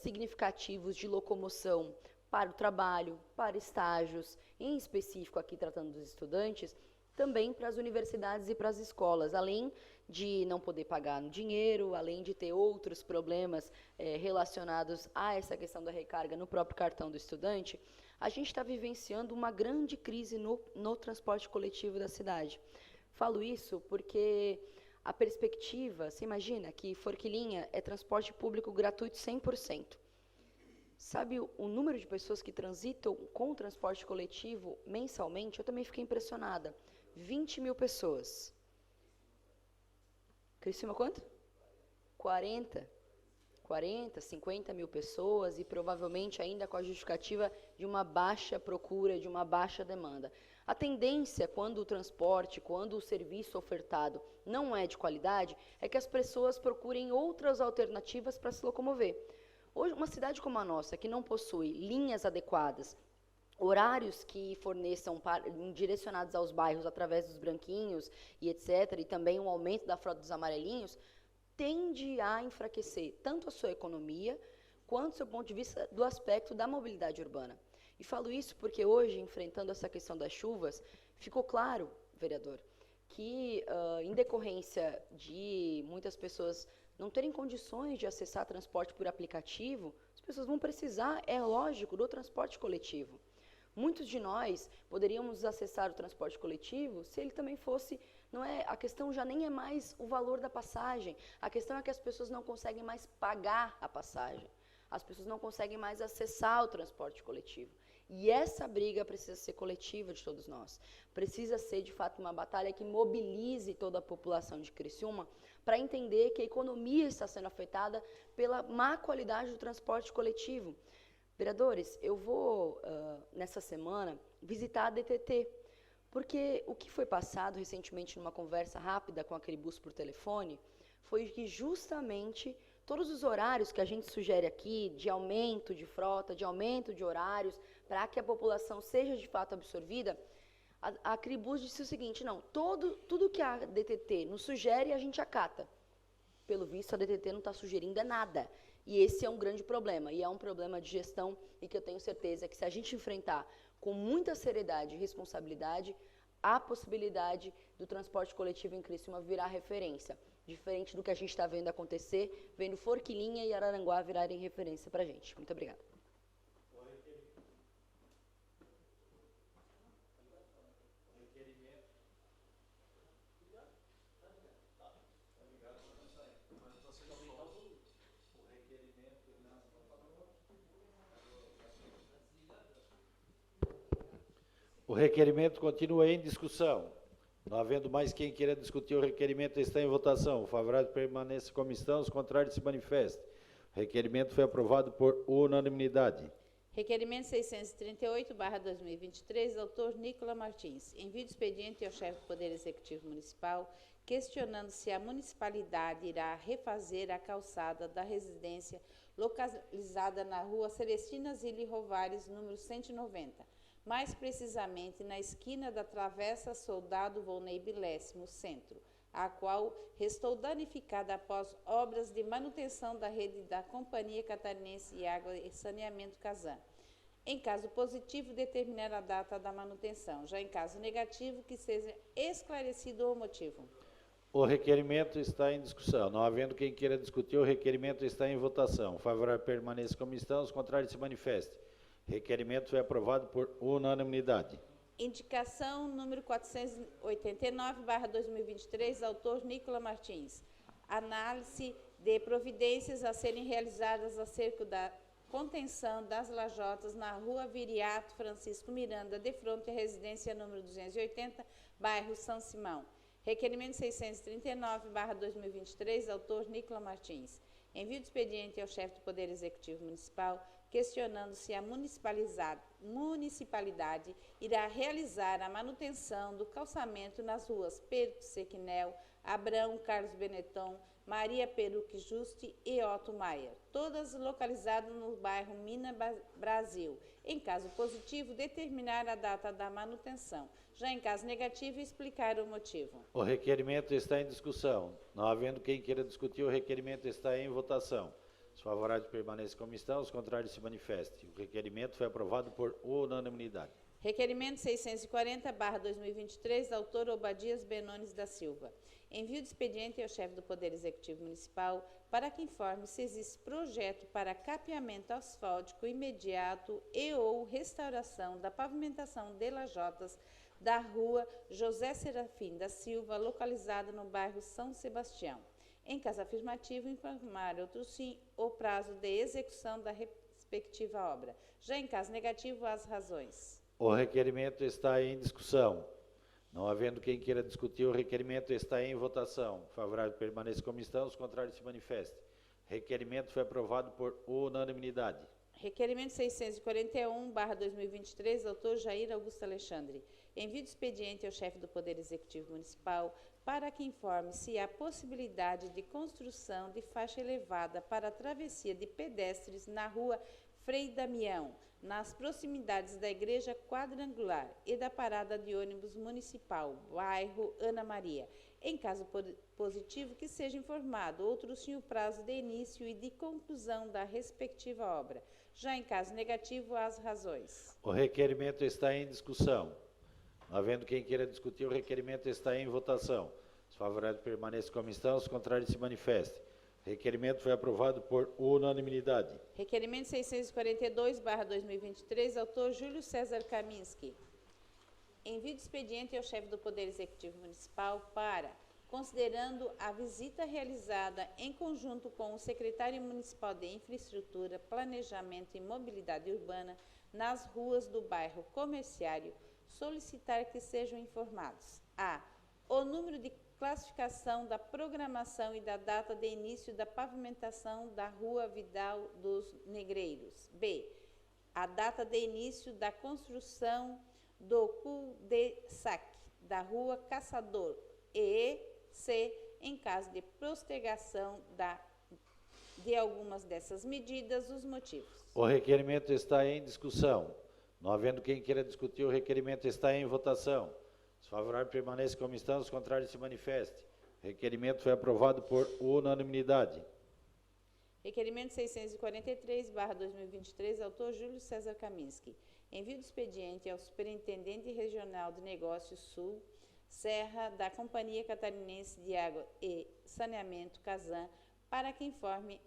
significativos de locomoção para o trabalho, para estágios, em específico aqui tratando dos estudantes, também para as universidades e para as escolas, além de não poder pagar no dinheiro, além de ter outros problemas relacionados a essa questão da recarga no próprio cartão do estudante, a gente está vivenciando uma grande crise no transporte coletivo da cidade. Falo isso porque a perspectiva, você imagina que Forquilinha é transporte público gratuito 100%. Sabe o número de pessoas que transitam com o transporte coletivo mensalmente? Eu também fiquei impressionada. 20 mil pessoas. Criciúma quanto? 40 40, 50 mil pessoas e provavelmente ainda com a justificativa de uma baixa procura, de uma baixa demanda. A tendência, quando o transporte, quando o serviço ofertado não é de qualidade, é que as pessoas procurem outras alternativas para se locomover. Hoje, uma cidade como a nossa, que não possui linhas adequadas, horários que forneçam direcionados aos bairros através dos branquinhos e etc., e também um aumento da frota dos amarelinhos, tende a enfraquecer tanto a sua economia, quanto o seu ponto de vista do aspecto da mobilidade urbana. E falo isso porque hoje, enfrentando essa questão das chuvas, ficou claro, vereador, que em decorrência de muitas pessoas não terem condições de acessar transporte por aplicativo, as pessoas vão precisar, é lógico, do transporte coletivo. Muitos de nós poderíamos acessar o transporte coletivo se ele também fosse, não é, a questão já nem é mais o valor da passagem, a questão é que as pessoas não conseguem mais pagar a passagem, as pessoas não conseguem mais acessar o transporte coletivo. E essa briga precisa ser coletiva de todos nós. Precisa ser, de fato, uma batalha que mobilize toda a população de Criciúma para entender que a economia está sendo afetada pela má qualidade do transporte coletivo. Vereadores, eu vou, nessa semana, visitar a DTT, porque o que foi passado recentemente numa conversa rápida com a Cribus por telefone foi que justamente todos os horários que a gente sugere aqui, de aumento de frota, de aumento de horários, para que a população seja de fato absorvida, a Cribus disse o seguinte, não, tudo que a DTT nos sugere, a gente acata. Pelo visto, a DTT não está sugerindo nada. E esse é um grande problema, e é um problema de gestão, e que eu tenho certeza que se a gente enfrentar com muita seriedade e responsabilidade, há possibilidade do transporte coletivo em Criciúma virar referência, diferente do que a gente está vendo acontecer, vendo Forquilinha e Araranguá virarem referência para a gente. Muito obrigada. O requerimento continua em discussão. Não havendo mais quem queira discutir o requerimento, está em votação. O favorável permaneça como estão, os contrários se manifestem. O requerimento foi aprovado por unanimidade. Requerimento 638/2023, autor Nicola Martins. Envio de expediente ao chefe do Poder Executivo Municipal, questionando se a municipalidade irá refazer a calçada da residência localizada na rua Celestina Zilli Rovares, número 190. Mais precisamente na esquina da Travessa Soldado Volney Bilés, no centro, a qual restou danificada após obras de manutenção da rede da Companhia Catarinense de Água e Saneamento Casan. Em caso positivo, determinar a data da manutenção. Já em caso negativo, que seja esclarecido o motivo. O requerimento está em discussão. Não havendo quem queira discutir, o requerimento está em votação. O favorável permaneça como estão, os contrários se manifestem. Requerimento foi aprovado por unanimidade. Indicação número 489/2023, autor Nicola Martins. Análise de providências a serem realizadas acerca da contenção das lajotas na rua Viriato Francisco Miranda, de fronte à residência número 280, bairro São Simão. Requerimento 639/2023, autor Nicola Martins. Envio de expediente ao chefe do Poder Executivo Municipal, questionando se a municipalidade irá realizar a manutenção do calçamento nas ruas Pedro Sequinel, Abrão Carlos Benetton, Maria Peruque Juste e Otto Maier, todas localizadas no bairro Mina Brasil. Em caso positivo, determinar a data da manutenção. Já em caso negativo, explicar o motivo. O requerimento está em discussão. Não havendo quem queira discutir, o requerimento está em votação. Os favoráveis permaneçam como estão, os contrários se manifestem. O requerimento foi aprovado por unanimidade. Requerimento 640/2023, autor Obadias Benones da Silva. Envio de expediente ao chefe do Poder Executivo Municipal para que informe se existe projeto para capeamento asfáltico imediato e ou restauração da pavimentação de lajotas da rua José Serafim da Silva, localizada no bairro São Sebastião. Em caso afirmativo, informar outro sim o prazo de execução da respectiva obra. Já em caso negativo, as razões. O requerimento está em discussão. Não havendo quem queira discutir, o requerimento está em votação. Favorável permaneça como estão, os contrários se manifestem. Requerimento foi aprovado por unanimidade. Requerimento 641/2023, autor Jair Augusto Alexandre. Envio de expediente ao chefe do Poder Executivo Municipal para que informe se há possibilidade de construção de faixa elevada para a travessia de pedestres na rua Frei Damião, nas proximidades da Igreja Quadrangular e da Parada de Ônibus Municipal, bairro Ana Maria. Em caso positivo, que seja informado outro-sim o prazo de início e de conclusão da respectiva obra. Já em caso negativo, as razões. O requerimento está em discussão. Não havendo quem queira discutir, o requerimento está em votação. Os favoráveis permaneçam como estão, os contrários se manifestem. O requerimento foi aprovado por unanimidade. Requerimento 642/2023, autor Júlio César Kaminski. Envio de expediente ao chefe do Poder Executivo Municipal para, considerando a visita realizada em conjunto com o secretário municipal de Infraestrutura, Planejamento e Mobilidade Urbana nas ruas do bairro Comerciário, solicitar que sejam informados: a. O número de classificação da programação e da data de início da pavimentação da Rua Vidal dos Negreiros. B. A data de início da construção do cul-de-sac da Rua Caçador. E. C. Em caso de postergação de algumas dessas medidas, os motivos. O requerimento está em discussão. Não havendo quem queira discutir, o requerimento está em votação. Os favoráveis permaneçam como estão, os contrários se manifestem. O requerimento foi aprovado por unanimidade. Requerimento 643/2023, autor Júlio César Kaminski. Envio de expediente ao Superintendente Regional de Negócios Sul, Serra, da Companhia Catarinense de Água e Saneamento, Casan, para que informe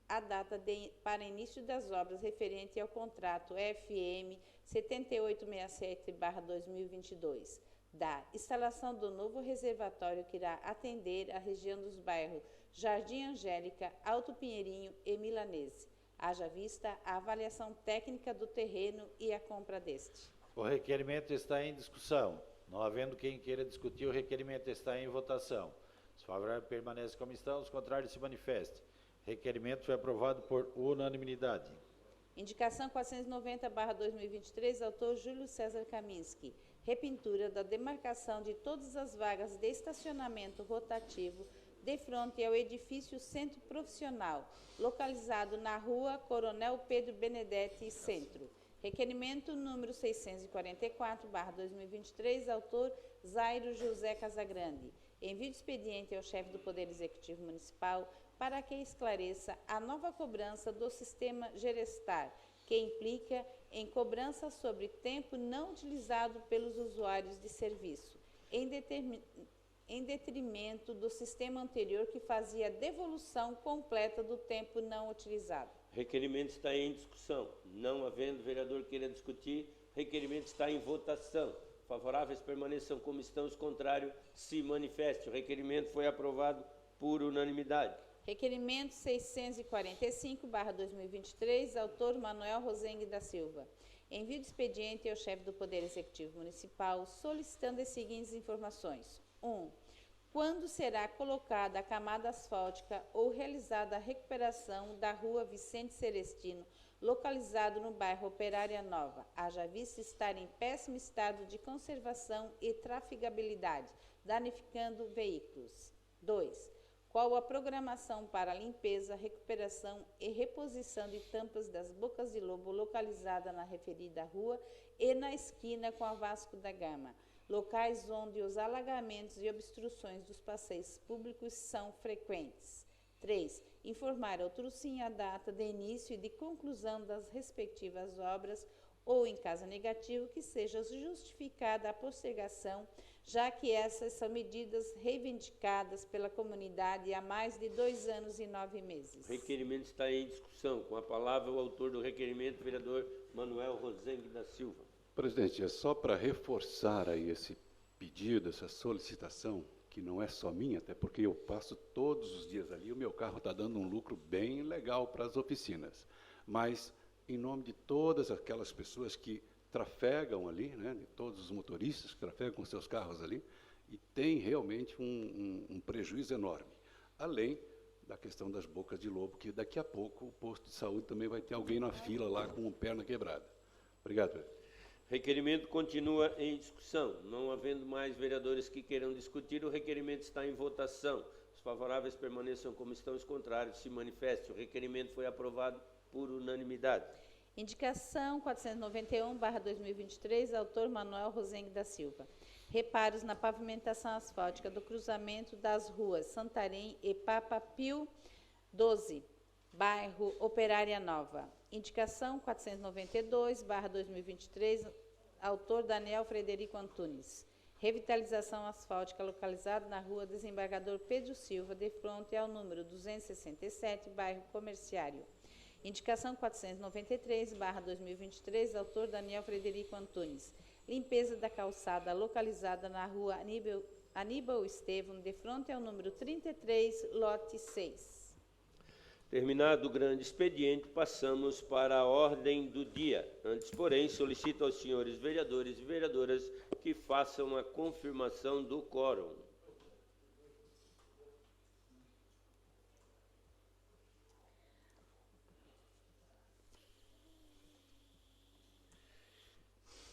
a data para início das obras referente ao contrato FM 7867/2022, da instalação do novo reservatório que irá atender a região dos bairros Jardim Angélica, Alto Pinheirinho e Milanese. Haja vista a avaliação técnica do terreno e a compra deste. O requerimento está em discussão. Não havendo quem queira discutir, o requerimento está em votação. Os favoráveis permanecem como estão, os contrários se manifestem. O requerimento foi aprovado por unanimidade. Indicação 490/2023, autor Júlio César Kaminski. Repintura da demarcação de todas as vagas de estacionamento rotativo de frente ao edifício Centro Profissional, localizado na Rua Coronel Pedro Benedetti, Centro. Requerimento número 644/2023, autor Zairo José Casagrande. Envio de expediente ao chefe do Poder Executivo Municipal para que esclareça a nova cobrança do sistema Gerestar, que implica em cobrança sobre tempo não utilizado pelos usuários de serviço, em detrimento do sistema anterior que fazia a devolução completa do tempo não utilizado. Requerimento está em discussão. Não havendo vereador queira discutir, requerimento está em votação. Favoráveis permaneçam como estão, os contrários se manifestem. O requerimento foi aprovado por unanimidade. Requerimento 645/2023, autor Manuel Rosengue da Silva. Envio de expediente ao chefe do Poder Executivo Municipal solicitando as seguintes informações. 1. Quando será colocada a camada asfáltica ou realizada a recuperação da Rua Vicente Celestino, localizado no bairro Operária Nova, haja vista estar em péssimo estado de conservação e trafegabilidade, danificando veículos. 2. Qual a programação para a limpeza, recuperação e reposição de tampas das bocas de lobo localizada na referida rua e na esquina com a Vasco da Gama, locais onde os alagamentos e obstruções dos passeios públicos são frequentes. 3. Informar outrosim a data de início e de conclusão das respectivas obras ou, em caso negativo, que seja justificada a postergação, já que essas são medidas reivindicadas pela comunidade há mais de 2 anos e 9 meses. O requerimento está em discussão. Com a palavra, o autor do requerimento, vereador Manuel Rosengue da Silva. Presidente, é só para reforçar aí esse pedido, essa solicitação, que não é só minha, até porque eu passo todos os dias ali, o meu carro está dando um lucro bem legal para as oficinas. Mas, em nome de todas aquelas pessoas que trafegam ali, né, de todos os motoristas que trafegam com seus carros ali, e tem realmente um prejuízo enorme. Além da questão das bocas de lobo, que daqui a pouco o posto de saúde também vai ter alguém na fila lá com perna quebrada. Obrigado, presidente. Requerimento continua em discussão. Não havendo mais vereadores que queiram discutir, o requerimento está em votação. Os favoráveis permaneçam como estão, os contrários se manifestem. O requerimento foi aprovado por unanimidade. Indicação 491/2023, autor Manuel Rosengue da Silva. Reparos na pavimentação asfáltica do cruzamento das ruas Santarém e Papa Pio 12, bairro Operária Nova. Indicação 492/2023, autor Daniel Frederico Antunes. Revitalização asfáltica localizada na rua Desembargador Pedro Silva, de frente ao número 267, bairro Comerciário. Indicação 493/2023, autor Daniel Frederico Antunes. Limpeza da calçada localizada na rua Aníbal Estevão, de frente ao número 33, lote 6. Terminado o grande expediente, passamos para a ordem do dia. Antes, porém, solicito aos senhores vereadores e vereadoras que façam a confirmação do quórum.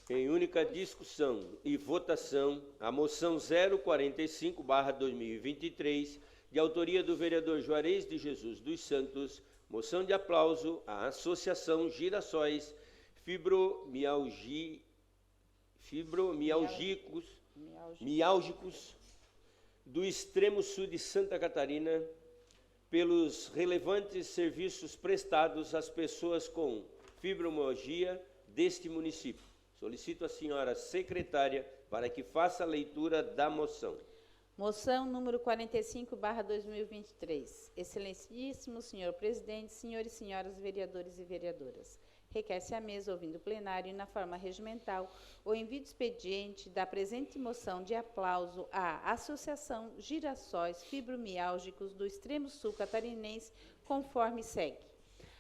Em única discussão e votação, a moção 045/2023, de autoria do vereador Juarez de Jesus dos Santos, moção de aplauso à Associação Girassóis Fibromialgicos do Extremo Sul de Santa Catarina, pelos relevantes serviços prestados às pessoas com fibromialgia deste município. Solicito a senhora secretária para que faça a leitura da moção. Moção número 45/2023. Excelentíssimo senhor presidente, senhores e senhoras vereadores e vereadoras. Requer-se à mesa, ouvindo o plenário e na forma regimental, o envio de expediente da presente moção de aplauso à Associação Girassóis Fibromialgicos do Extremo Sul Catarinense, conforme segue.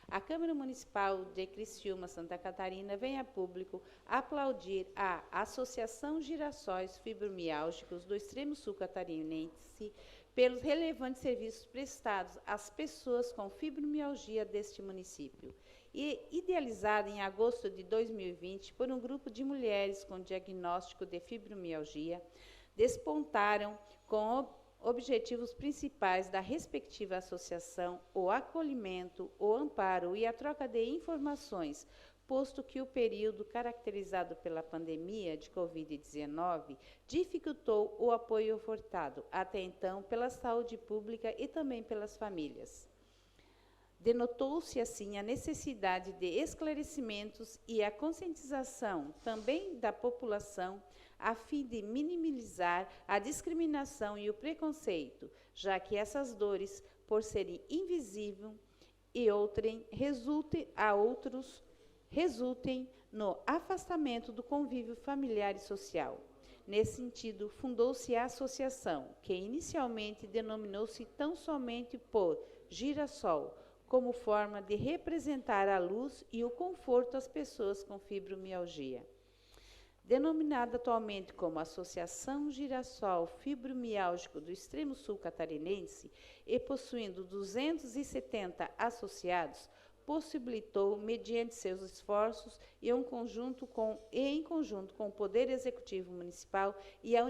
A Câmara Municipal de Criciúma, Santa Catarina, vem a público aplaudir a Associação Girassóis Fibromialgicos do Extremo Sul Catarinense pelos relevantes serviços prestados às pessoas com fibromialgia deste município, e idealizada em agosto de 2020 por um grupo de mulheres com diagnóstico de fibromialgia, despontaram com objetivos principais da respectiva associação o acolhimento, o amparo e a troca de informações, posto que o período caracterizado pela pandemia de Covid-19 dificultou o apoio ofertado, até então, pela saúde pública e também pelas famílias. Denotou-se, assim, a necessidade de esclarecimentos e a conscientização também da população, a fim de minimizar a discriminação e o preconceito, já que essas dores, por serem invisíveis e outrem, resultem no afastamento do convívio familiar e social. Nesse sentido, fundou-se a associação, que inicialmente denominou-se tão somente por Girassol, como forma de representar a luz e o conforto às pessoas com fibromialgia. Denominada atualmente como Associação Girassol Fibromialgico do Extremo Sul Catarinense e possuindo 270 associados, possibilitou, mediante seus esforços e em conjunto com o Poder Executivo Municipal e a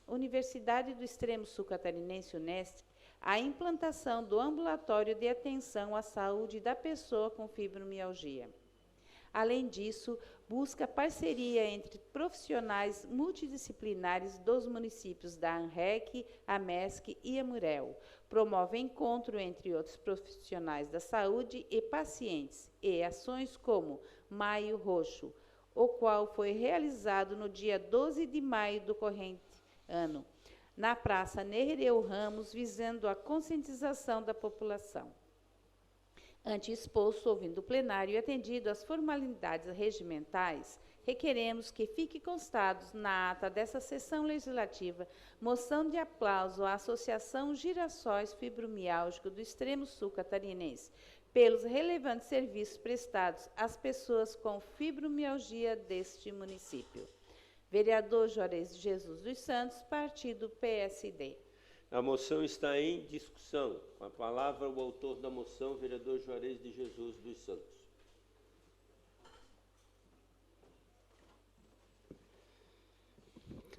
Universidade do Extremo Sul Catarinense, Unesp, a implantação do ambulatório de atenção à saúde da pessoa com fibromialgia. Além disso, busca parceria entre profissionais multidisciplinares dos municípios da ANREC, AMESC e AMUREL. Promove encontro entre outros profissionais da saúde e pacientes e ações como Maio Roxo, o qual foi realizado no dia 12 de maio do corrente ano, na Praça Nereu Ramos, visando a conscientização da população. Ante exposto, ouvindo o plenário e atendido às formalidades regimentais, requeremos que fique constados na ata dessa sessão legislativa moção de aplauso à Associação Girassóis Fibromialgico do Extremo Sul Catarinense, pelos relevantes serviços prestados às pessoas com fibromialgia deste município. Vereador Juarez de Jesus dos Santos, partido PSD. A moção está em discussão. Com a palavra, o autor da moção, vereador Juarez de Jesus dos Santos.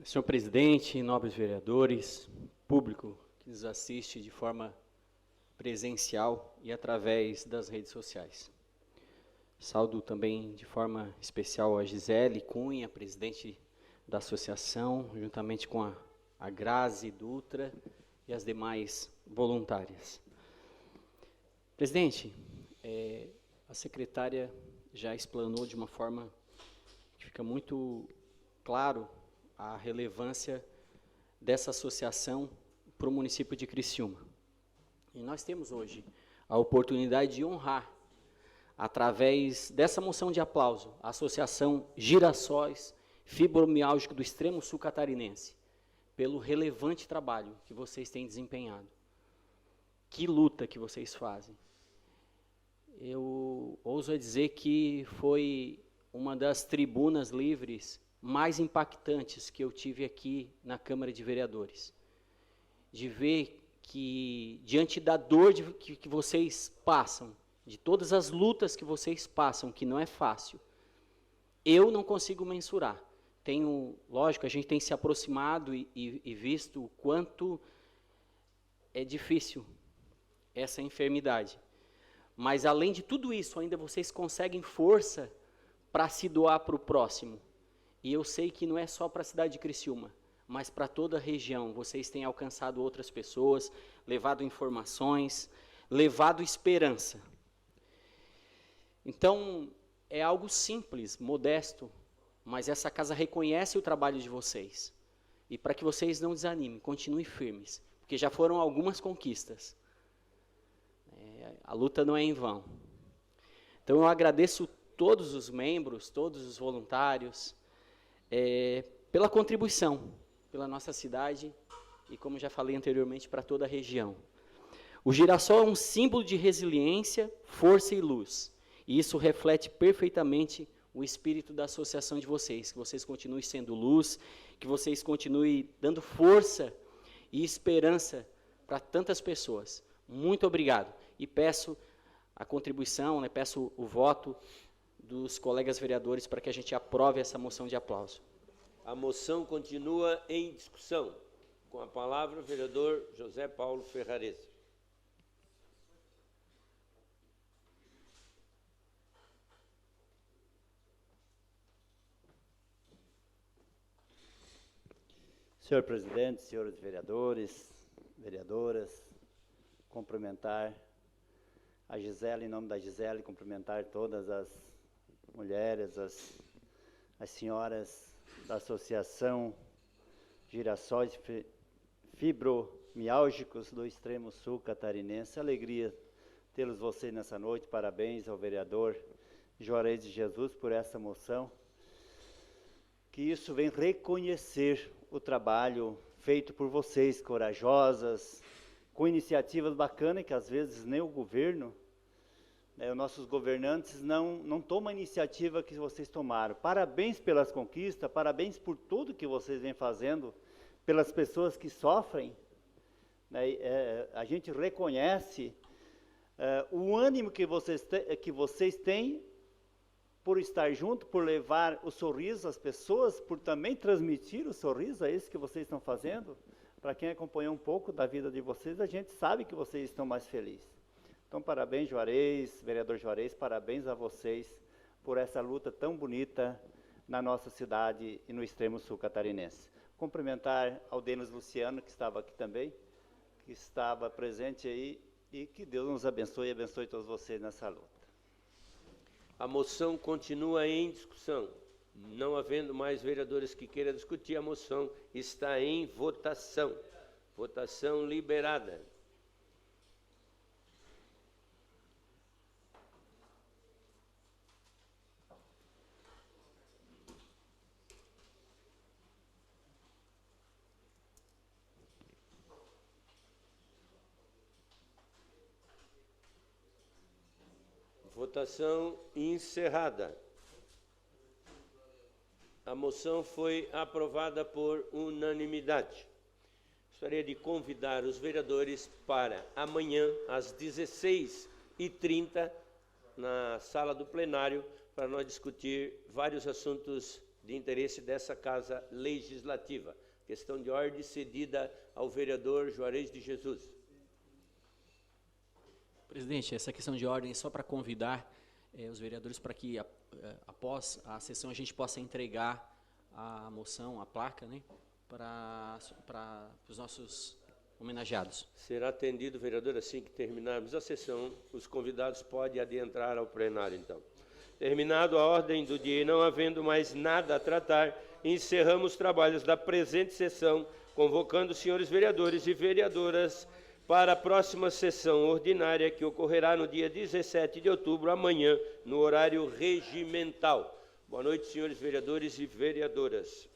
Senhor presidente, nobres vereadores, público que nos assiste de forma presencial e através das redes sociais. Saúdo também de forma especial a Gisele Cunha, presidente da associação, juntamente com a Grazi Dutra e as demais voluntárias. Presidente, a secretária já explanou de uma forma que fica muito claro a relevância dessa associação para o município de Criciúma. E nós temos hoje a oportunidade de honrar, através dessa moção de aplauso, a Associação Girassóis Fibromialgico do Extremo Sul Catarinense, pelo relevante trabalho que vocês têm desempenhado. Que luta que vocês fazem. Eu ouso dizer que foi uma das tribunas livres mais impactantes que eu tive aqui na Câmara de Vereadores. De ver que, diante da dor que vocês passam, de todas as lutas que vocês passam, que não é fácil, eu não consigo mensurar. Lógico, a gente tem se aproximado e visto o quanto é difícil essa enfermidade. Mas, além de tudo isso, ainda vocês conseguem força para se doar para o próximo. E eu sei que não é só para a cidade de Criciúma, mas para toda a região. Vocês têm alcançado outras pessoas, levado informações, levado esperança. Então, é algo simples, modesto, mas essa casa reconhece o trabalho de vocês. E para que vocês não desanimem, continuem firmes, porque já foram algumas conquistas. A luta não é em vão. Então, eu agradeço todos os membros, todos os voluntários, pela contribuição, pela nossa cidade e, como já falei anteriormente, para toda a região. O girassol é um símbolo de resiliência, força e luz. E isso reflete perfeitamente o espírito da associação de vocês, que vocês continuem sendo luz, que vocês continuem dando força e esperança para tantas pessoas. Muito obrigado. E peço a contribuição, peço o voto dos colegas vereadores para que a gente aprove essa moção de aplauso. A moção continua em discussão. Com a palavra, o vereador José Paulo Ferrarese. Senhor presidente, senhores vereadores, vereadoras, cumprimentar a Gisele, em nome da Gisele, cumprimentar todas as mulheres, as senhoras da Associação Girassóis Fibromialgicos do Extremo Sul Catarinense. Alegria tê-los vocês nessa noite. Parabéns ao vereador Juarez de Jesus por essa moção. Que isso vem reconhecer o trabalho feito por vocês, corajosas, com iniciativas bacanas que às vezes nem o governo, os nossos governantes não tomam a iniciativa que vocês tomaram. Parabéns pelas conquistas, parabéns por tudo que vocês vêm fazendo, pelas pessoas que sofrem. A gente reconhece o ânimo que vocês têm por estar junto, por levar o sorriso às pessoas, por também transmitir o sorriso, é isso que vocês estão fazendo. Para quem acompanhou um pouco da vida de vocês, a gente sabe que vocês estão mais felizes. Então, parabéns, Juarez, vereador Juarez, parabéns a vocês por essa luta tão bonita na nossa cidade e no extremo sul catarinense. Cumprimentar ao Denis Luciano, que estava aqui também, que estava presente aí, e que Deus nos abençoe e abençoe todos vocês nessa luta. A moção continua em discussão. Não havendo mais vereadores que queiram discutir, a moção está em votação. Votação liberada. Votação encerrada. A moção foi aprovada por unanimidade. Gostaria de convidar os vereadores para amanhã, às 16h30, na sala do plenário, para nós discutir vários assuntos de interesse dessa Casa Legislativa. Questão de ordem cedida ao vereador Juarez de Jesus. Presidente, essa questão de ordem é só para convidar os vereadores para que, após a sessão, a gente possa entregar a moção, a placa, né, para os nossos homenageados. Será atendido, vereador, assim que terminarmos a sessão. Os convidados podem adentrar ao plenário, então. Terminado a ordem do dia e não havendo mais nada a tratar, encerramos os trabalhos da presente sessão, convocando os senhores vereadores e vereadoras para a próxima sessão ordinária, que ocorrerá no dia 17 de outubro, amanhã, no horário regimental. Boa noite, senhores vereadores e vereadoras.